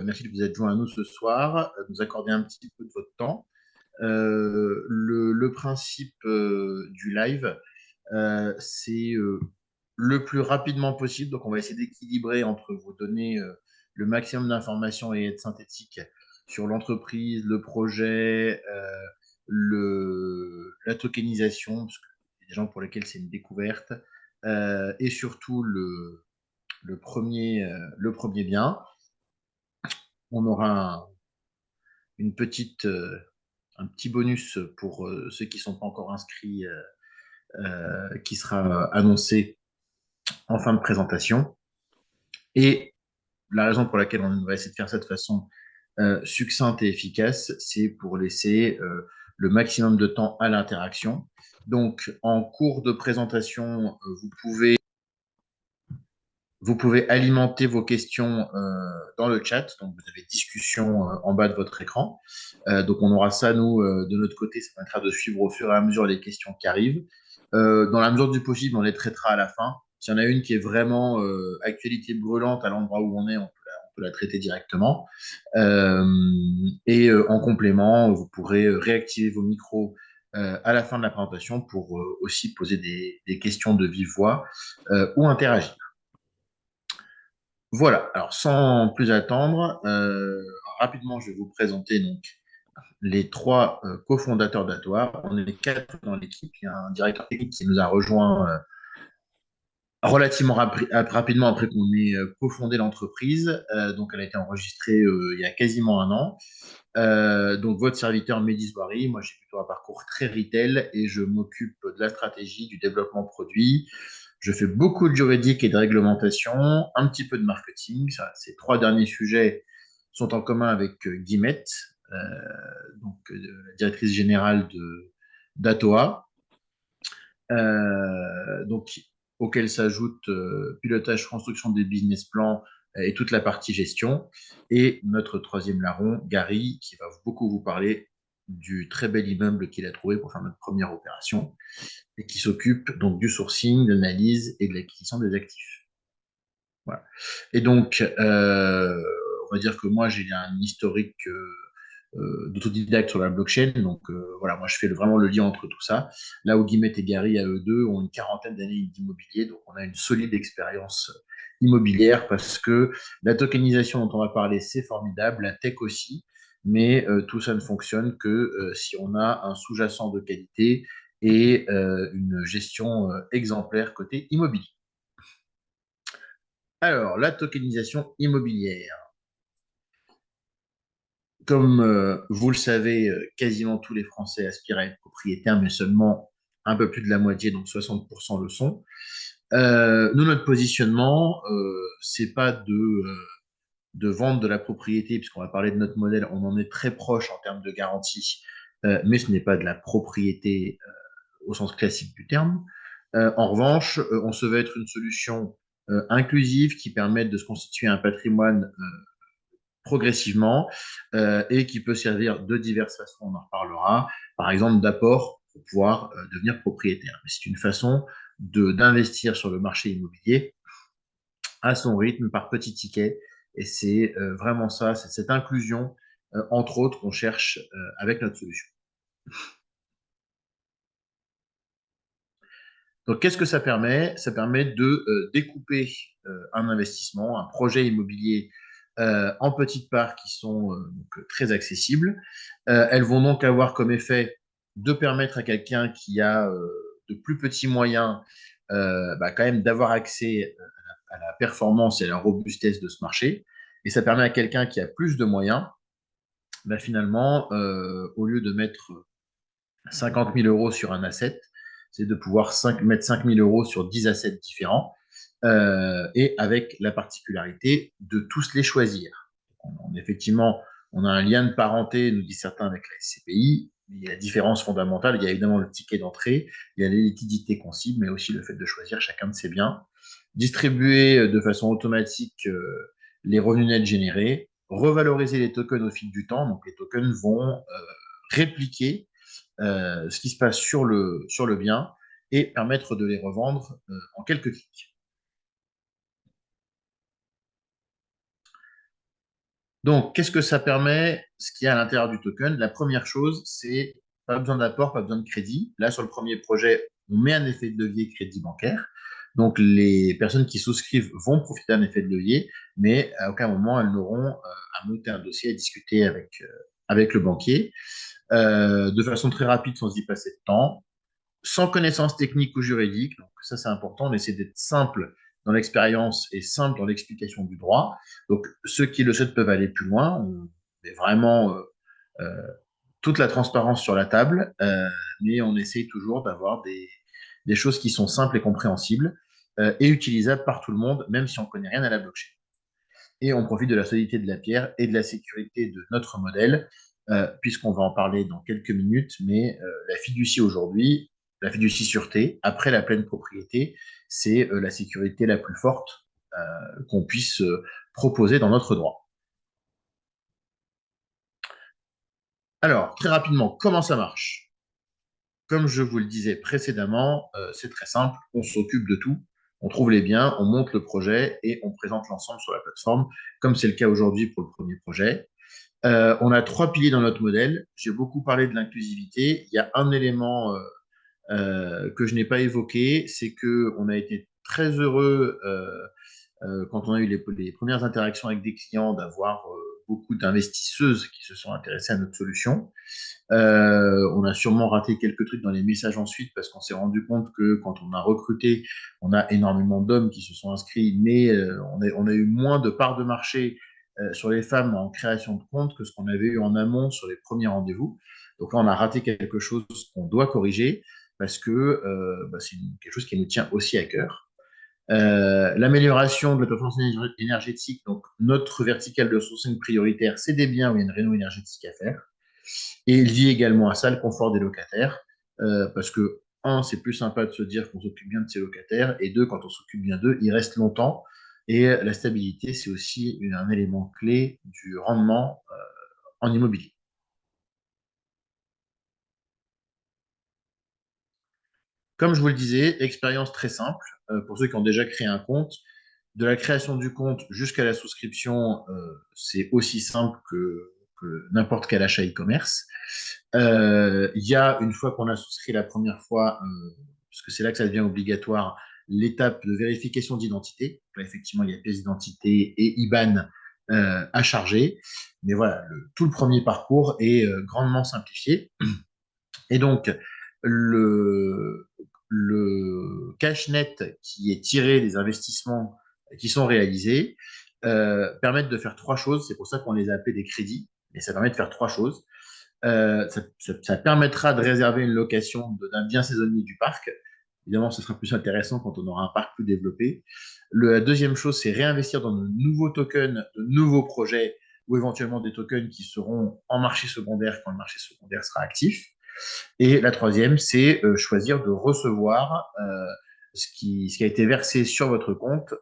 Merci de vous être joint à nous ce soir, de nous accorder un petit peu de votre temps. Le principe du live, c'est le plus rapidement possible. Donc, on va essayer d'équilibrer entre vous donner le maximum d'informations et être synthétique sur l'entreprise, le projet, la tokenisation, parce qu'il y a des gens pour lesquels c'est une découverte, et surtout le premier bien. On aura une un petit bonus pour ceux qui ne sont pas encore inscrits, qui sera annoncé en fin de présentation. Et la raison pour laquelle on va essayer de faire ça de façon succincte et efficace, c'est pour laisser le maximum de temps à l'interaction. Donc, en cours de présentation, vous pouvez alimenter vos questions dans le chat. Donc, vous avez discussion en bas de votre écran. Donc, on aura ça, nous, de notre côté. Ça permettra de suivre au fur et à mesure les questions qui arrivent. Dans la mesure du possible, on les traitera à la fin. S'il y en a une qui est vraiment actualité brûlante à l'endroit où on est, on peut la traiter directement. En complément, vous pourrez réactiver vos micros à la fin de la présentation pour aussi poser des questions de vive voix ou interagir. Voilà, alors sans plus attendre, rapidement, je vais vous présenter donc les trois cofondateurs d'Atoire. On est quatre dans l'équipe. Il y a un directeur technique qui nous a rejoint relativement rapidement après qu'on ait cofondé l'entreprise. Donc, elle a été enregistrée il y a quasiment un an. Donc, votre serviteur Mehdi Zouari, moi j'ai plutôt un parcours très retail et je m'occupe de la stratégie, du développement produit. Je fais beaucoup de juridique et de réglementation, un petit peu de marketing. Ces trois derniers sujets sont en commun avec Guillemette, la directrice générale d'ATOA, donc, auquel s'ajoute pilotage, construction des business plans et toute la partie gestion. Et notre troisième larron, Gary, qui va beaucoup vous parler du très bel immeuble qu'il a trouvé pour faire notre première opération et qui s'occupe donc du sourcing, de l'analyse et de l'acquisition des actifs. Voilà. Et donc, on va dire que moi, j'ai un historique d'autodidacte sur la blockchain. Donc, voilà, moi, je fais vraiment le lien entre tout ça. Là où Guillemette et Gary, à eux deux, ont une quarantaine d'années d'immobilier. Donc, on a une solide expérience immobilière parce que la tokenisation dont on va parler, c'est formidable. La tech aussi. Mais tout ça ne fonctionne que si on a un sous-jacent de qualité et une gestion exemplaire côté immobilier. Alors, la tokenisation immobilière. Comme vous le savez, quasiment tous les Français aspirent à être propriétaires, mais seulement un peu plus de la moitié, donc 60% le sont. Nous, notre positionnement, c'est pas de vendre de la propriété, puisqu'on va parler de notre modèle, on en est très proche en termes de garantie, mais ce n'est pas de la propriété au sens classique du terme. En revanche, on se veut être une solution inclusive qui permette de se constituer un patrimoine progressivement et qui peut servir de diverses façons, on en reparlera, par exemple d'apport pour pouvoir devenir propriétaire. C'est une façon d'investir sur le marché immobilier à son rythme, par petits tickets, et c'est vraiment ça, c'est cette inclusion, entre autres, qu'on cherche avec notre solution. Donc, qu'est-ce que ça permet? Ça permet de découper un investissement, un projet immobilier en petites parts qui sont donc, très accessibles. Elles vont donc avoir comme effet de permettre à quelqu'un qui a de plus petits moyens quand même d'avoir accès à la performance et à la robustesse de ce marché. Et ça permet à quelqu'un qui a plus de moyens, finalement, au lieu de mettre 50 000 euros sur un asset, c'est de pouvoir mettre 5 000 euros sur 10 assets différents et avec la particularité de tous les choisir. Effectivement, on a un lien de parenté, nous disent certains, avec la SCPI. Il y a la différence fondamentale, il y a évidemment le ticket d'entrée, il y a les liquidités qu'on cible, mais aussi le fait de choisir chacun de ses biens. Distribuer de façon automatique les revenus nets générés, revaloriser les tokens au fil du temps. Donc les tokens vont répliquer ce qui se passe sur le bien et permettre de les revendre en quelques clics. Donc, qu'est-ce que ça permet, ce qu'il y a à l'intérieur du token? La première chose, c'est pas besoin d'apport, pas besoin de crédit. Là, sur le premier projet, on met un effet de levier crédit bancaire. Donc, les personnes qui souscrivent vont profiter d'un effet de levier, mais à aucun moment, elles n'auront à monter un dossier, à discuter avec le banquier de façon très rapide, sans y passer de temps, sans connaissance technique ou juridique. Donc ça, c'est important. On essaie d'être simple dans l'expérience et simple dans l'explication du droit. Donc ceux qui le souhaitent peuvent aller plus loin. On met vraiment euh, toute la transparence sur la table, mais on essaye toujours d'avoir des choses qui sont simples et compréhensibles et utilisables par tout le monde, même si on ne connaît rien à la blockchain. Et on profite de la solidité de la pierre et de la sécurité de notre modèle, puisqu'on va en parler dans quelques minutes, mais la fiducie aujourd'hui, la fiducie sûreté, après la pleine propriété, c'est la sécurité la plus forte qu'on puisse proposer dans notre droit. Alors, très rapidement, comment ça marche? Comme je vous le disais précédemment, c'est très simple, on s'occupe de tout, on trouve les biens, on monte le projet et on présente l'ensemble sur la plateforme, comme c'est le cas aujourd'hui pour le premier projet. On a trois piliers dans notre modèle. J'ai beaucoup parlé de l'inclusivité. Il y a un élément que je n'ai pas évoqué, c'est que on a été très heureux quand on a eu les premières interactions avec des clients d'avoir beaucoup d'investisseuses qui se sont intéressées à notre solution. On a sûrement raté quelques trucs dans les messages ensuite parce qu'on s'est rendu compte que quand on a recruté, on a énormément d'hommes qui se sont inscrits, mais on a eu moins de parts de marché sur les femmes en création de compte que ce qu'on avait eu en amont sur les premiers rendez-vous. Donc là, on a raté quelque chose qu'on doit corriger parce que c'est quelque chose qui nous tient aussi à cœur. L'amélioration de la performance énergétique, donc notre verticale de sourcing prioritaire, c'est des biens où il y a une réno énergétique à faire. Et il dit également à ça le confort des locataires, parce que, un, c'est plus sympa de se dire qu'on s'occupe bien de ses locataires, et deux, quand on s'occupe bien d'eux, ils restent longtemps. Et la stabilité, c'est aussi un élément clé du rendement en immobilier. Comme je vous le disais, expérience très simple pour ceux qui ont déjà créé un compte. De la création du compte jusqu'à la souscription, c'est aussi simple que n'importe quel achat e-commerce. Il y a, une fois qu'on a souscrit la première fois, parce que c'est là que ça devient obligatoire, l'étape de vérification d'identité. Là, effectivement, il y a pièce d'identité et IBAN à charger. Mais voilà, tout le premier parcours est grandement simplifié. Et donc, le, le cash net qui est tiré des investissements qui sont réalisés permettent de faire trois choses. C'est pour ça qu'on les a appelés des crédits. Et ça permet de faire trois choses. Ça permettra de réserver une location d'un bien saisonnier du parc. Évidemment, ce sera plus intéressant quand on aura un parc plus développé. La deuxième chose, c'est réinvestir dans de nouveaux tokens, de nouveaux projets ou éventuellement des tokens qui seront en marché secondaire quand le marché secondaire sera actif. Et la troisième, c'est choisir de recevoir ce qui a été versé sur votre compte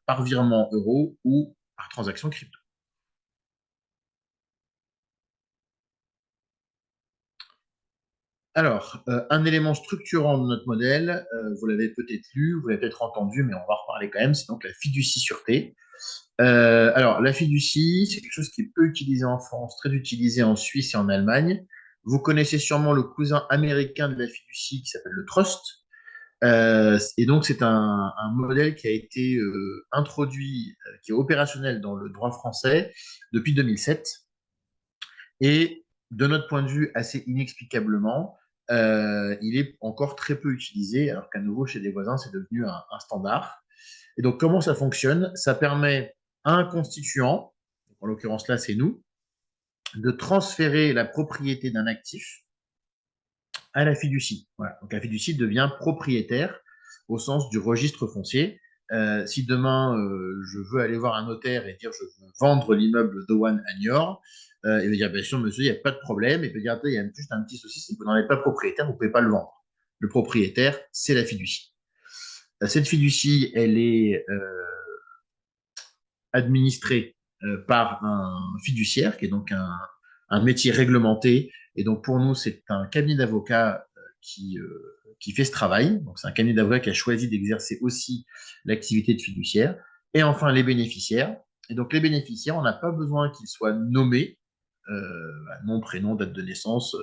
par virement euro ou par transaction crypto. Alors, un élément structurant de notre modèle, vous l'avez peut-être lu, vous l'avez peut-être entendu, mais on va en reparler quand même, c'est donc la fiducie sûreté. Alors, la fiducie, c'est quelque chose qui est peu utilisé en France, très utilisé en Suisse et en Allemagne. Vous connaissez sûrement le cousin américain de la fiducie qui s'appelle le trust. Et donc, c'est un modèle qui a été introduit, qui est opérationnel dans le droit français depuis 2007. Et de notre point de vue, assez inexplicablement, il est encore très peu utilisé, alors qu'à nouveau, chez des voisins, c'est devenu un standard. Et donc, comment ça fonctionne? Ça permet à un constituant, en l'occurrence là, c'est nous, de transférer la propriété d'un actif à la fiducie. Voilà. Donc la fiducie devient propriétaire au sens du registre foncier. Si demain je veux aller voir un notaire et dire je veux vendre l'immeuble de One à Niort, il va dire bien sûr monsieur, il n'y a pas de problème. Il peut dire il y a juste un petit souci, c'est que vous n'en êtes pas propriétaire, vous ne pouvez pas le vendre. Le propriétaire, c'est la fiducie. Cette fiducie, elle est administrée par un fiduciaire, qui est donc un métier réglementé. Et donc pour nous, c'est un cabinet d'avocats qui fait ce travail. Donc c'est un cabinet d'avocats qui a choisi d'exercer aussi l'activité de fiduciaire. Et enfin, les bénéficiaires. Et donc, les bénéficiaires, on n'a pas besoin qu'ils soient nommés, nom, prénom, date de naissance.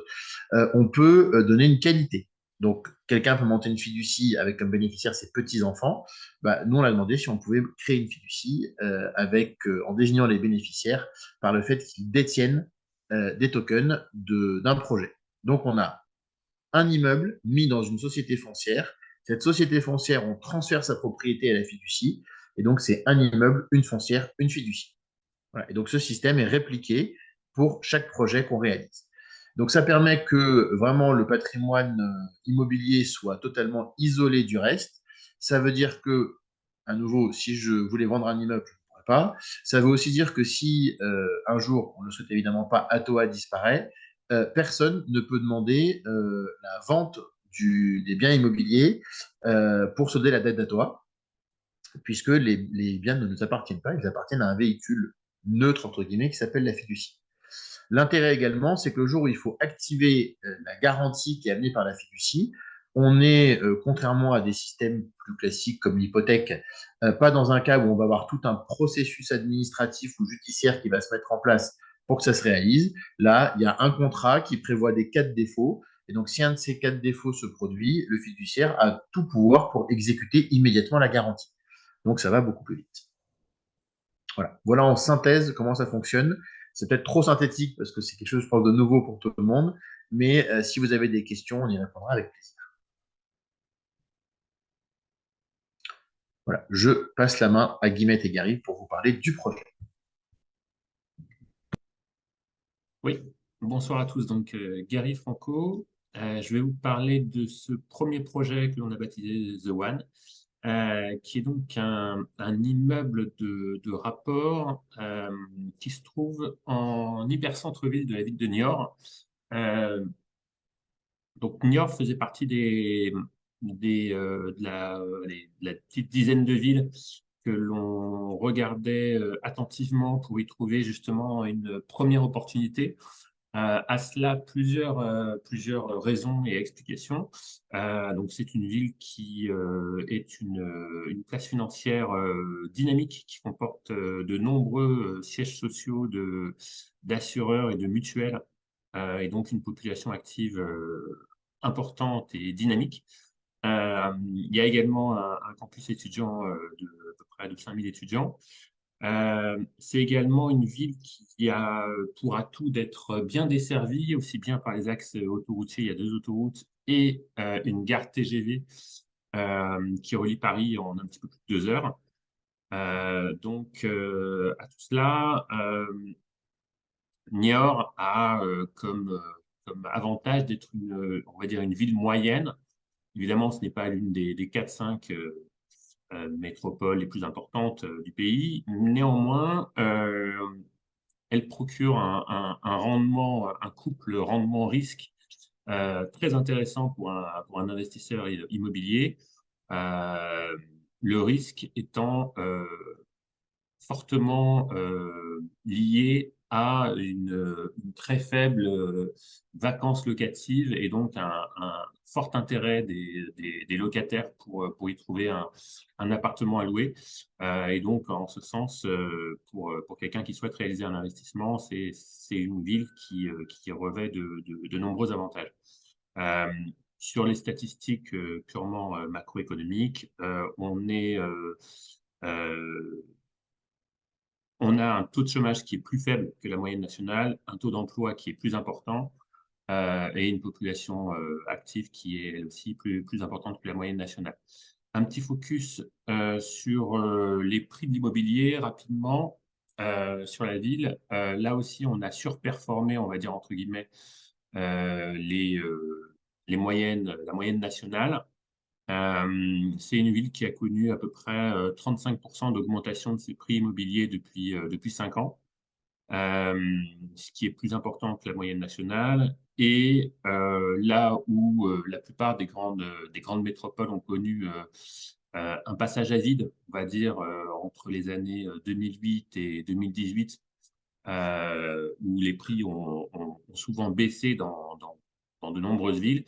On peut donner une qualité. Donc, quelqu'un peut monter une fiducie avec comme bénéficiaire ses petits-enfants. Nous, on a demandé si on pouvait créer une fiducie en désignant les bénéficiaires par le fait qu'ils détiennent des tokens d'un projet. Donc, on a un immeuble mis dans une société foncière. Cette société foncière, on transfère sa propriété à la fiducie. Et donc, c'est un immeuble, une foncière, une fiducie. Voilà. Et donc, ce système est répliqué pour chaque projet qu'on réalise. Donc, ça permet que vraiment le patrimoine immobilier soit totalement isolé du reste. Ça veut dire que, à nouveau, si je voulais vendre un immeuble, je ne pourrais pas. Ça veut aussi dire que si un jour, on ne le souhaite évidemment pas, Atoa disparaît, personne ne peut demander la vente des biens immobiliers pour solder la dette d'Atoa, puisque les biens ne nous appartiennent pas, ils appartiennent à un véhicule neutre, entre guillemets, qui s'appelle la fiducie. L'intérêt également, c'est que le jour où il faut activer la garantie qui est amenée par la fiducie, on est, contrairement à des systèmes plus classiques comme l'hypothèque, pas dans un cas où on va avoir tout un processus administratif ou judiciaire qui va se mettre en place pour que ça se réalise. Là, il y a un contrat qui prévoit des cas de défaut. Et donc, si un de ces cas de défaut se produit, le fiduciaire a tout pouvoir pour exécuter immédiatement la garantie. Donc, ça va beaucoup plus vite. Voilà en synthèse comment ça fonctionne. C'est peut-être trop synthétique parce que c'est quelque chose, je pense, de nouveau pour tout le monde. Mais si vous avez des questions, on y répondra avec plaisir. Voilà, je passe la main à Guillemette et Gary pour vous parler du projet. Oui, bonsoir à tous. Donc, Gary Franco, je vais vous parler de ce premier projet que l'on a baptisé The One, qui est donc un immeuble de rapport qui se trouve en hyper-centre-ville de la ville de Niort. Euh, donc, Niort faisait partie de la petite dizaine de villes que l'on regardait attentivement pour y trouver justement une première opportunité. À cela, plusieurs raisons et explications. Donc, c'est une ville qui est une place financière dynamique qui comporte de nombreux sièges sociaux d'assureurs et de mutuelles, et donc une population active importante et dynamique. Il y a également un campus étudiant de à peu près de 5000 étudiants. C'est également une ville qui a pour atout d'être bien desservie, aussi bien par les axes autoroutiers, il y a 2 autoroutes, et une gare TGV qui relie Paris en un petit peu plus de 2 heures. Donc, à tout cela, Niort a comme avantage d'être on va dire une ville moyenne. Évidemment, ce n'est pas l'une des 4-5 métropoles les plus importantes du pays. Néanmoins, elle procure un rendement, un couple rendement-risque très intéressant pour un investisseur immobilier. Euh, le risque étant fortement lié à une très faible vacance locative et donc un fort intérêt des locataires pour y trouver un appartement à louer. Et donc, en ce sens, pour quelqu'un qui souhaite réaliser un investissement, c'est une ville qui revêt de nombreux avantages. Euh, sur les statistiques purement macroéconomiques, euh, on a un taux de chômage qui est plus faible que la moyenne nationale, un taux d'emploi qui est plus important et une population active qui est elle aussi plus importante que la moyenne nationale. Un petit focus sur les prix de l'immobilier rapidement sur la ville. Là aussi, on a surperformé, on va dire entre guillemets, euh, les, euh, la moyenne nationale. C'est une ville qui a connu à peu près 35% d'augmentation de ses prix immobiliers depuis 5 ans, ce qui est plus important que la moyenne nationale. Et là où la plupart des grandes métropoles ont connu un passage à vide, on va dire, entre les années 2008 et 2018, où les prix ont souvent baissé dans de nombreuses villes.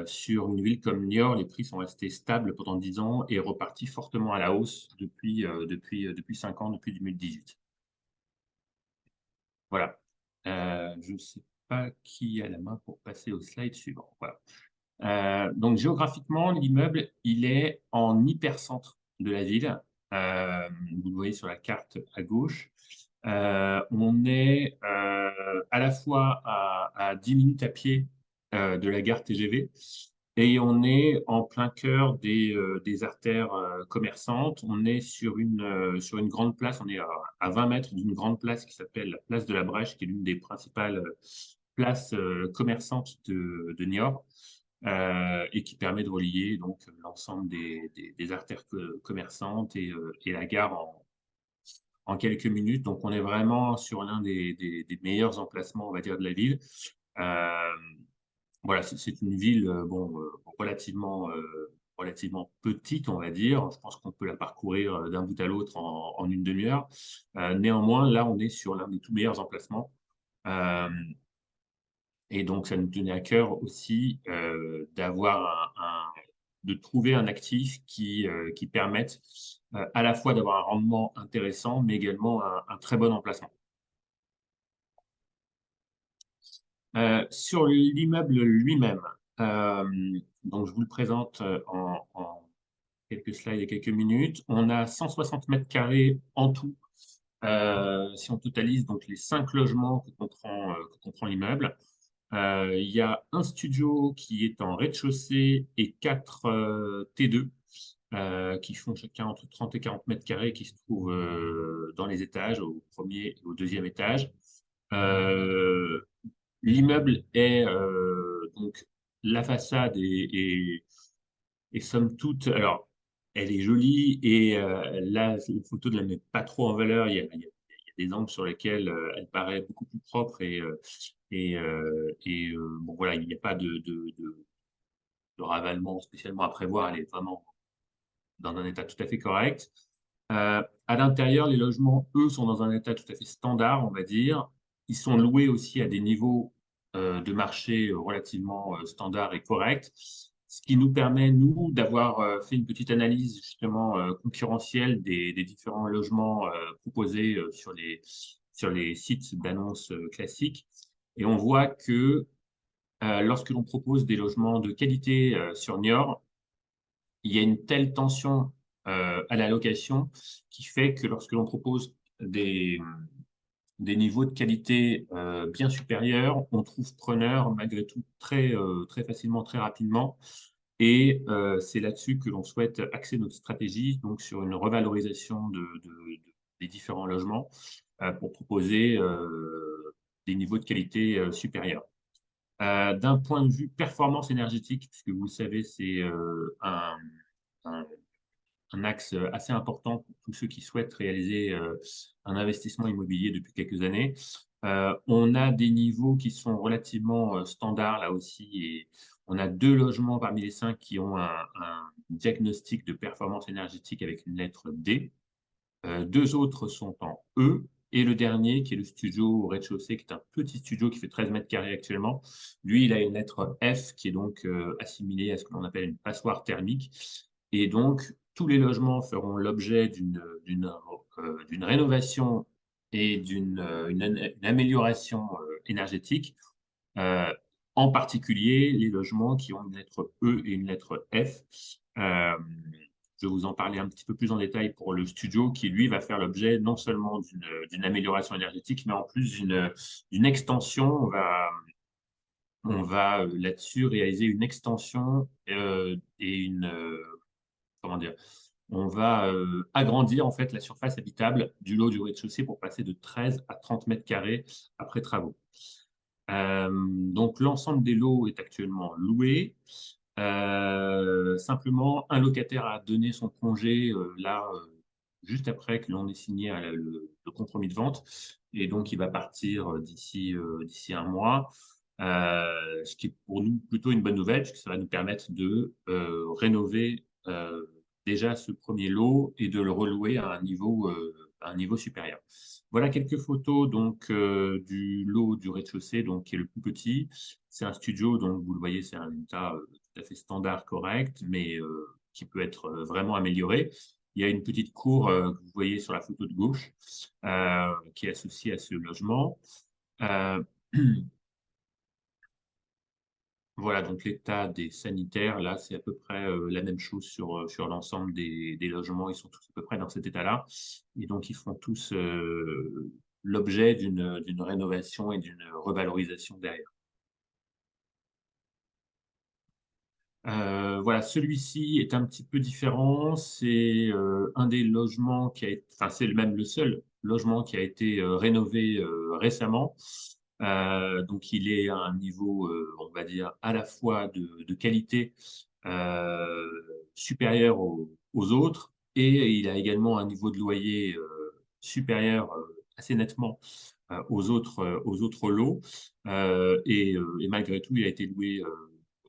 Sur une ville comme Niort, les prix sont restés stables pendant 10 ans et repartis fortement à la hausse depuis 5 ans, depuis 2018. Voilà. Je ne sais pas qui a la main pour passer au slide suivant. Voilà. Donc géographiquement, l'immeuble, il est en hypercentre de la ville. Vous le voyez sur la carte à gauche. On est à la fois à 10 minutes à pied de la gare TGV et on est en plein cœur des artères commerçantes. On est sur une grande place, on est à 20 mètres d'une grande place qui s'appelle la place de la Brèche, qui est l'une des principales places commerçantes de Niort. Et qui permet de relier donc l'ensemble des artères commerçantes et la gare en quelques minutes. Donc, on est vraiment sur l'un des meilleurs emplacements, on va dire, de la ville. Euh, voilà, c'est une ville relativement petite, on va dire. Je pense qu'on peut la parcourir d'un bout à l'autre en une demi-heure. Néanmoins, là, on est sur l'un des tout meilleurs emplacements. Euh, et donc, ça nous tenait à cœur aussi de trouver un actif qui permette à la fois d'avoir un rendement intéressant, mais également un très bon emplacement. Sur l'immeuble lui-même, donc je vous le présente en quelques slides et quelques minutes. On a 160 mètres carrés en tout, si on totalise donc les 5 logements que comprend l'immeuble. Il y a un studio qui est en rez-de-chaussée et 4 T2 qui font chacun entre 30 et 40 mètres carrés qui se trouvent dans les étages, au premier et au deuxième étage. L'immeuble est donc la façade est somme toute, alors elle est jolie et là la photo ne la met pas trop en valeur. Il y a des angles sur lesquels elle paraît beaucoup plus propre bon voilà, il n'y a pas de ravalement spécialement à prévoir. Elle est vraiment dans un état tout à fait correct. À l'intérieur, les logements, eux, sont dans un état tout à fait standard, on va dire. Ils sont loués aussi à des niveaux de marché relativement standards et corrects, ce qui nous permet, nous, d'avoir fait une petite analyse justement concurrentielle des différents logements proposés sur les sites d'annonces classiques. Et on voit que lorsque l'on propose des logements de qualité sur Niort, il y a une telle tension à la location qui fait que lorsque l'on propose des niveaux de qualité bien supérieurs, on trouve preneur malgré tout très facilement, très rapidement. Et c'est là-dessus que l'on souhaite axer notre stratégie, donc sur une revalorisation des différents logements pour proposer des niveaux de qualité supérieurs. D'un point de vue performance énergétique, puisque vous le savez, c'est un axe assez important pour tous ceux qui souhaitent réaliser un investissement immobilier depuis quelques années. On a des niveaux qui sont relativement standards là aussi, et on a 2 logements parmi les 5 qui ont un diagnostic de performance énergétique avec une lettre D. 2 autres sont en E, et le dernier, qui est le studio au rez-de-chaussée, qui est un petit studio qui fait 13 mètres carrés actuellement, lui, il a une lettre F, qui est donc assimilée à ce que l'on appelle une passoire thermique. Et donc, tous les logements feront l'objet d'une rénovation et une amélioration énergétique, euh, en particulier les logements qui ont une lettre E et une lettre F. Euh, je vais vous en parler un petit peu plus en détail pour le studio qui, lui, va faire l'objet non seulement d'une amélioration énergétique, mais en plus d'une extension. On va là-dessus réaliser une extension et comment dire, on va agrandir en fait la surface habitable du lot du rez-de-chaussée pour passer de 13 à 30 mètres carrés après travaux. Donc l'ensemble des lots est actuellement loué. Simplement, un locataire a donné son congé juste après que l'on ait signé le compromis de vente. Et donc, il va partir d'ici un mois. Ce qui est pour nous plutôt une bonne nouvelle, puisque ça va nous permettre de rénover déjà ce premier lot et de le relouer à un niveau un niveau supérieur. Voilà quelques photos donc du lot du rez-de-chaussée, donc qui est le plus petit. C'est un studio, donc vous le voyez, c'est un état tout à fait standard, correct, mais qui peut être vraiment amélioré. Il y a une petite cour que vous voyez sur la photo de gauche qui est associée à ce logement. Euh, Voilà, donc l'état des sanitaires, là, c'est à peu près la même chose sur l'ensemble des logements. Ils sont tous à peu près dans cet état-là. Et donc, ils font tous l'objet d'une rénovation et d'une revalorisation derrière. Voilà, celui-ci est un petit peu différent. C'est un des logements qui a été, enfin, c'est même le seul logement qui a été rénové récemment. Donc, il est à un niveau, on va dire, à la fois de qualité euh, supérieur aux autres et il a également un niveau de loyer supérieur assez nettement aux autres lots. Et malgré tout, il a été loué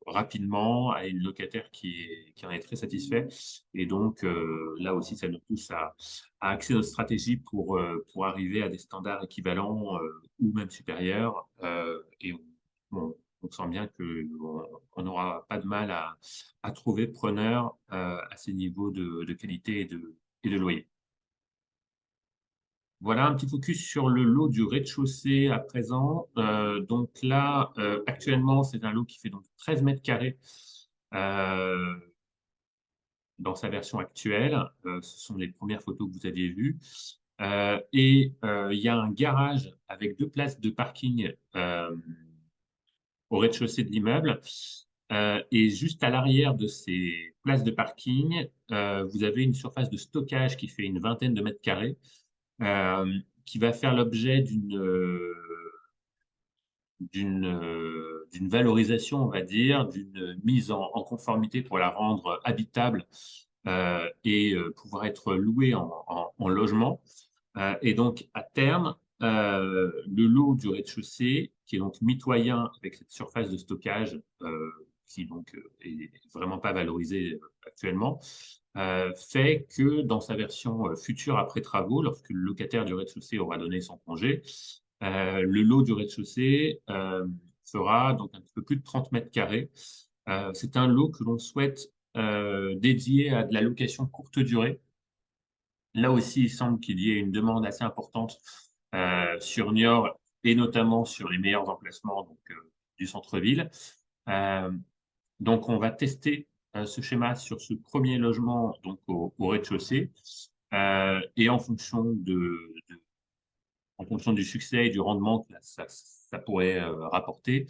rapidement à une locataire qui en est très satisfait. Et donc, là aussi, ça nous pousse à axer notre stratégie pour arriver à des standards équivalents ou même supérieurs. Et on sent bien qu'on n'aura pas de mal à trouver preneur à ces niveaux de qualité et de loyer. Voilà un petit focus sur le lot du rez-de-chaussée à présent. Donc là, actuellement, c'est un lot qui fait donc 13 mètres carrés euh, dans sa version actuelle. Ce sont les premières photos que vous aviez vues. Il y a un garage avec 2 places de parking au rez-de-chaussée de l'immeuble. Et juste à l'arrière de ces places de parking, vous avez une surface de stockage qui fait une vingtaine de mètres carrés qui va faire l'objet d'une valorisation, on va dire, d'une mise en conformité pour la rendre habitable et pouvoir être louée en logement. Et donc, à terme, le lot du rez-de-chaussée, qui est donc mitoyen avec cette surface de stockage, qui donc est vraiment pas valorisée actuellement, fait que dans sa version future après travaux, lorsque le locataire du rez-de-chaussée aura donné son congé, le lot du rez-de-chaussée fera donc un petit peu plus de 30 mètres carrés. C'est un lot que l'on souhaite dédié à de la location courte durée. Là aussi, il semble qu'il y ait une demande assez importante sur Niort et notamment sur les meilleurs emplacements donc, du centre-ville. Euh, donc, on va tester ce schéma sur ce premier logement donc au rez-de-chaussée. Et en fonction du succès et du rendement que ça pourrait rapporter,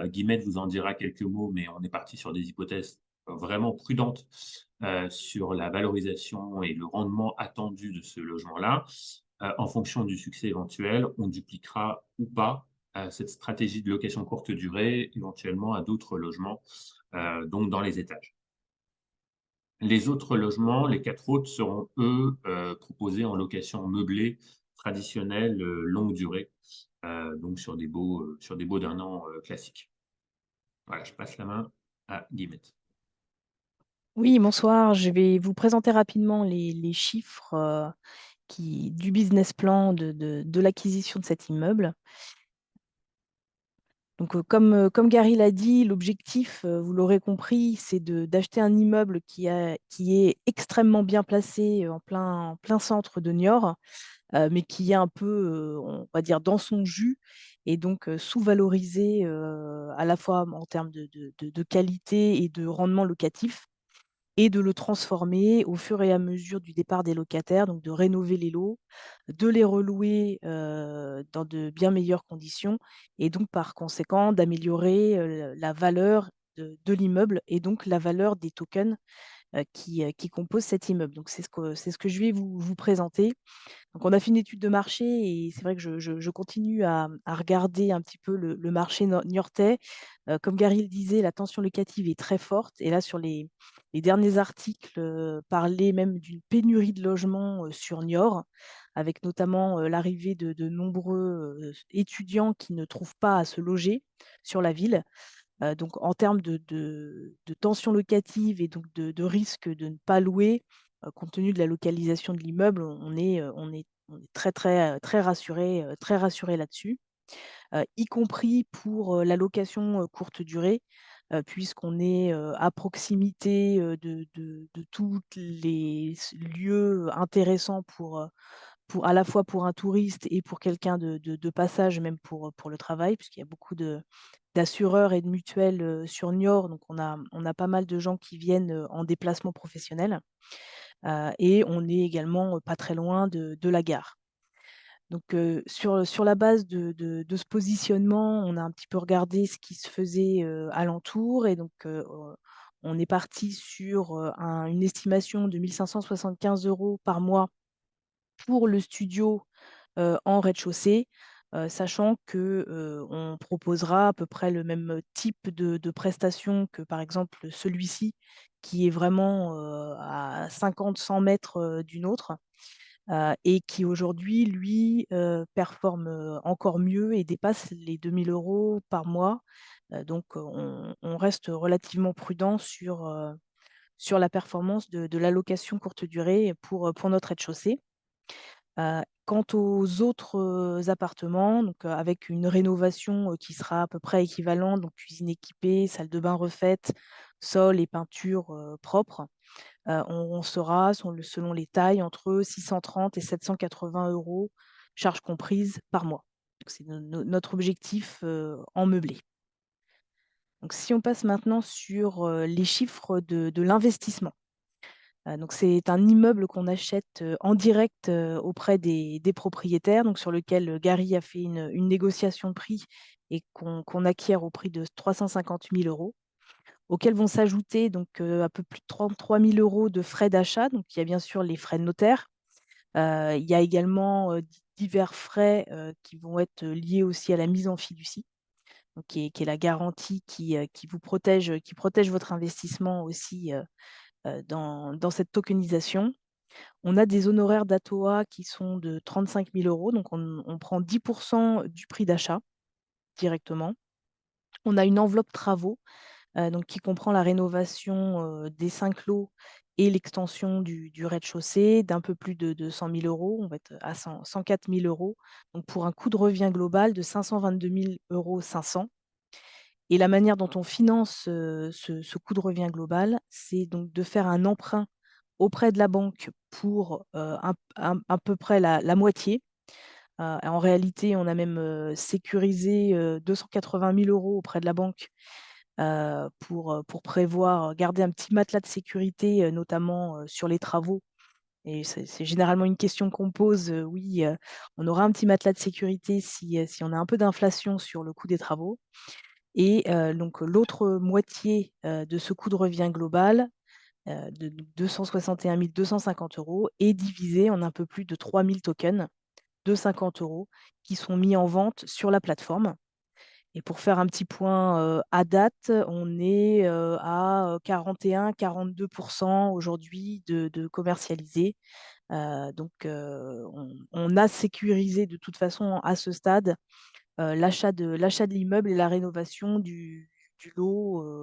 Guillemette vous en dira quelques mots, mais on est parti sur des hypothèses vraiment prudentes sur la valorisation et le rendement attendu de ce logement-là. En fonction du succès éventuel, on dupliquera ou pas cette stratégie de location courte durée, éventuellement à d'autres logements, donc dans les étages. Les autres logements, les 4 autres, seront, eux, proposés en location meublée traditionnelle, longue durée, donc sur des baux d'un an classiques. Voilà, je passe la main à Guillemette. Oui, bonsoir. Je vais vous présenter rapidement les chiffres du business plan de l'acquisition de cet immeuble. Donc, comme Gary l'a dit, l'objectif, vous l'aurez compris, c'est d'acheter un immeuble qui est extrêmement bien placé en plein centre de Niort, mais qui est un peu, on va dire, dans son jus et donc sous-valorisé à la fois en termes de qualité et de rendement locatif et de le transformer au fur et à mesure du départ des locataires, donc de rénover les lots, de les relouer dans de bien meilleures conditions et donc par conséquent d'améliorer la valeur de l'immeuble et donc la valeur des tokens qui composent cet immeuble. Donc c'est ce que je vais vous présenter. Donc, on a fait une étude de marché et c'est vrai que je continue à regarder un petit peu le marché niortais. Comme Gary le disait, la tension locative est très forte. Et là, sur les derniers articles, parlaient même d'une pénurie de logements sur Niort, avec notamment l'arrivée de nombreux étudiants qui ne trouvent pas à se loger sur la ville. Donc, en termes de tension locative et donc de risque de ne pas louer, compte tenu de la localisation de l'immeuble, on est très rassuré là-dessus, y compris pour, la location, courte durée, puisqu'on est, à proximité, de tous les lieux intéressants pour à la fois pour un touriste et pour quelqu'un de passage, même pour le travail, puisqu'il y a beaucoup d'assureurs et de mutuelles, sur Niort, donc on a pas mal de gens qui viennent, en déplacement professionnel, et on est également, pas très loin de la gare. Donc, sur la base de ce positionnement, on a un petit peu regardé ce qui se faisait, alentour, et donc, on est parti sur, une estimation de 1 575 € par mois pour le studio, en rez-de-chaussée, sachant que, on proposera à peu près le même type de prestation que, par exemple, celui-ci, qui est vraiment, à 50-100 mètres, d'une autre, et qui aujourd'hui, lui, performe, encore mieux et dépasse les 2 000 € par mois. Donc, on reste relativement prudent sur la performance de la location courte durée pour notre rez-de-chaussée. Quant aux autres, appartements, donc, avec une rénovation, qui sera à peu près équivalente, donc cuisine équipée, salle de bain refaite, sol et peinture, propres, on sera selon les tailles entre 630 et 780 €, charges comprises, par mois. Donc c'est notre objectif, en meublé. Donc si on passe maintenant sur, les chiffres de l'investissement. Donc c'est un immeuble qu'on achète, en direct, auprès des propriétaires, donc sur lequel, Gary a fait une négociation de prix et qu'on acquiert au prix de 350 000 €, auxquels vont s'ajouter donc, un peu plus de 33 000 € de frais d'achat. Donc il y a bien sûr les frais de notaire, il y a également, divers frais, qui vont être, liés aussi à la mise en fiducie, donc qui est la garantie qui vous protège, qui protège votre investissement aussi, dans cette tokenisation. On a des honoraires d'ATOA qui sont de 35 000 €, donc on prend 10 du prix d'achat directement. On a une enveloppe travaux, donc qui comprend la rénovation, des 5 lots et l'extension du rez-de-chaussée d'un peu plus de 100 000 €. On va être à 104 000 €, donc pour un coût de revient global de 522 500 €. Et la manière dont on finance, ce coût de revient global, c'est donc de faire un emprunt auprès de la banque pour, à peu près la moitié. En réalité, on a même, sécurisé, 280 000 € auprès de la banque, pour prévoir, garder un petit matelas de sécurité, notamment, sur les travaux, et c'est généralement une question qu'on pose, oui, on aura un petit matelas de sécurité si on a un peu d'inflation sur le coût des travaux, et donc l'autre moitié, de ce coût de revient global, de 261 250 € est divisé en un peu plus de 3 000 tokens de 50 € qui sont mis en vente sur la plateforme. Et pour faire un petit point, à date, on est, à 41-42 aujourd'hui de commercialisés. Donc, on a sécurisé de toute façon à ce stade, l'achat de l'immeuble et la rénovation du lot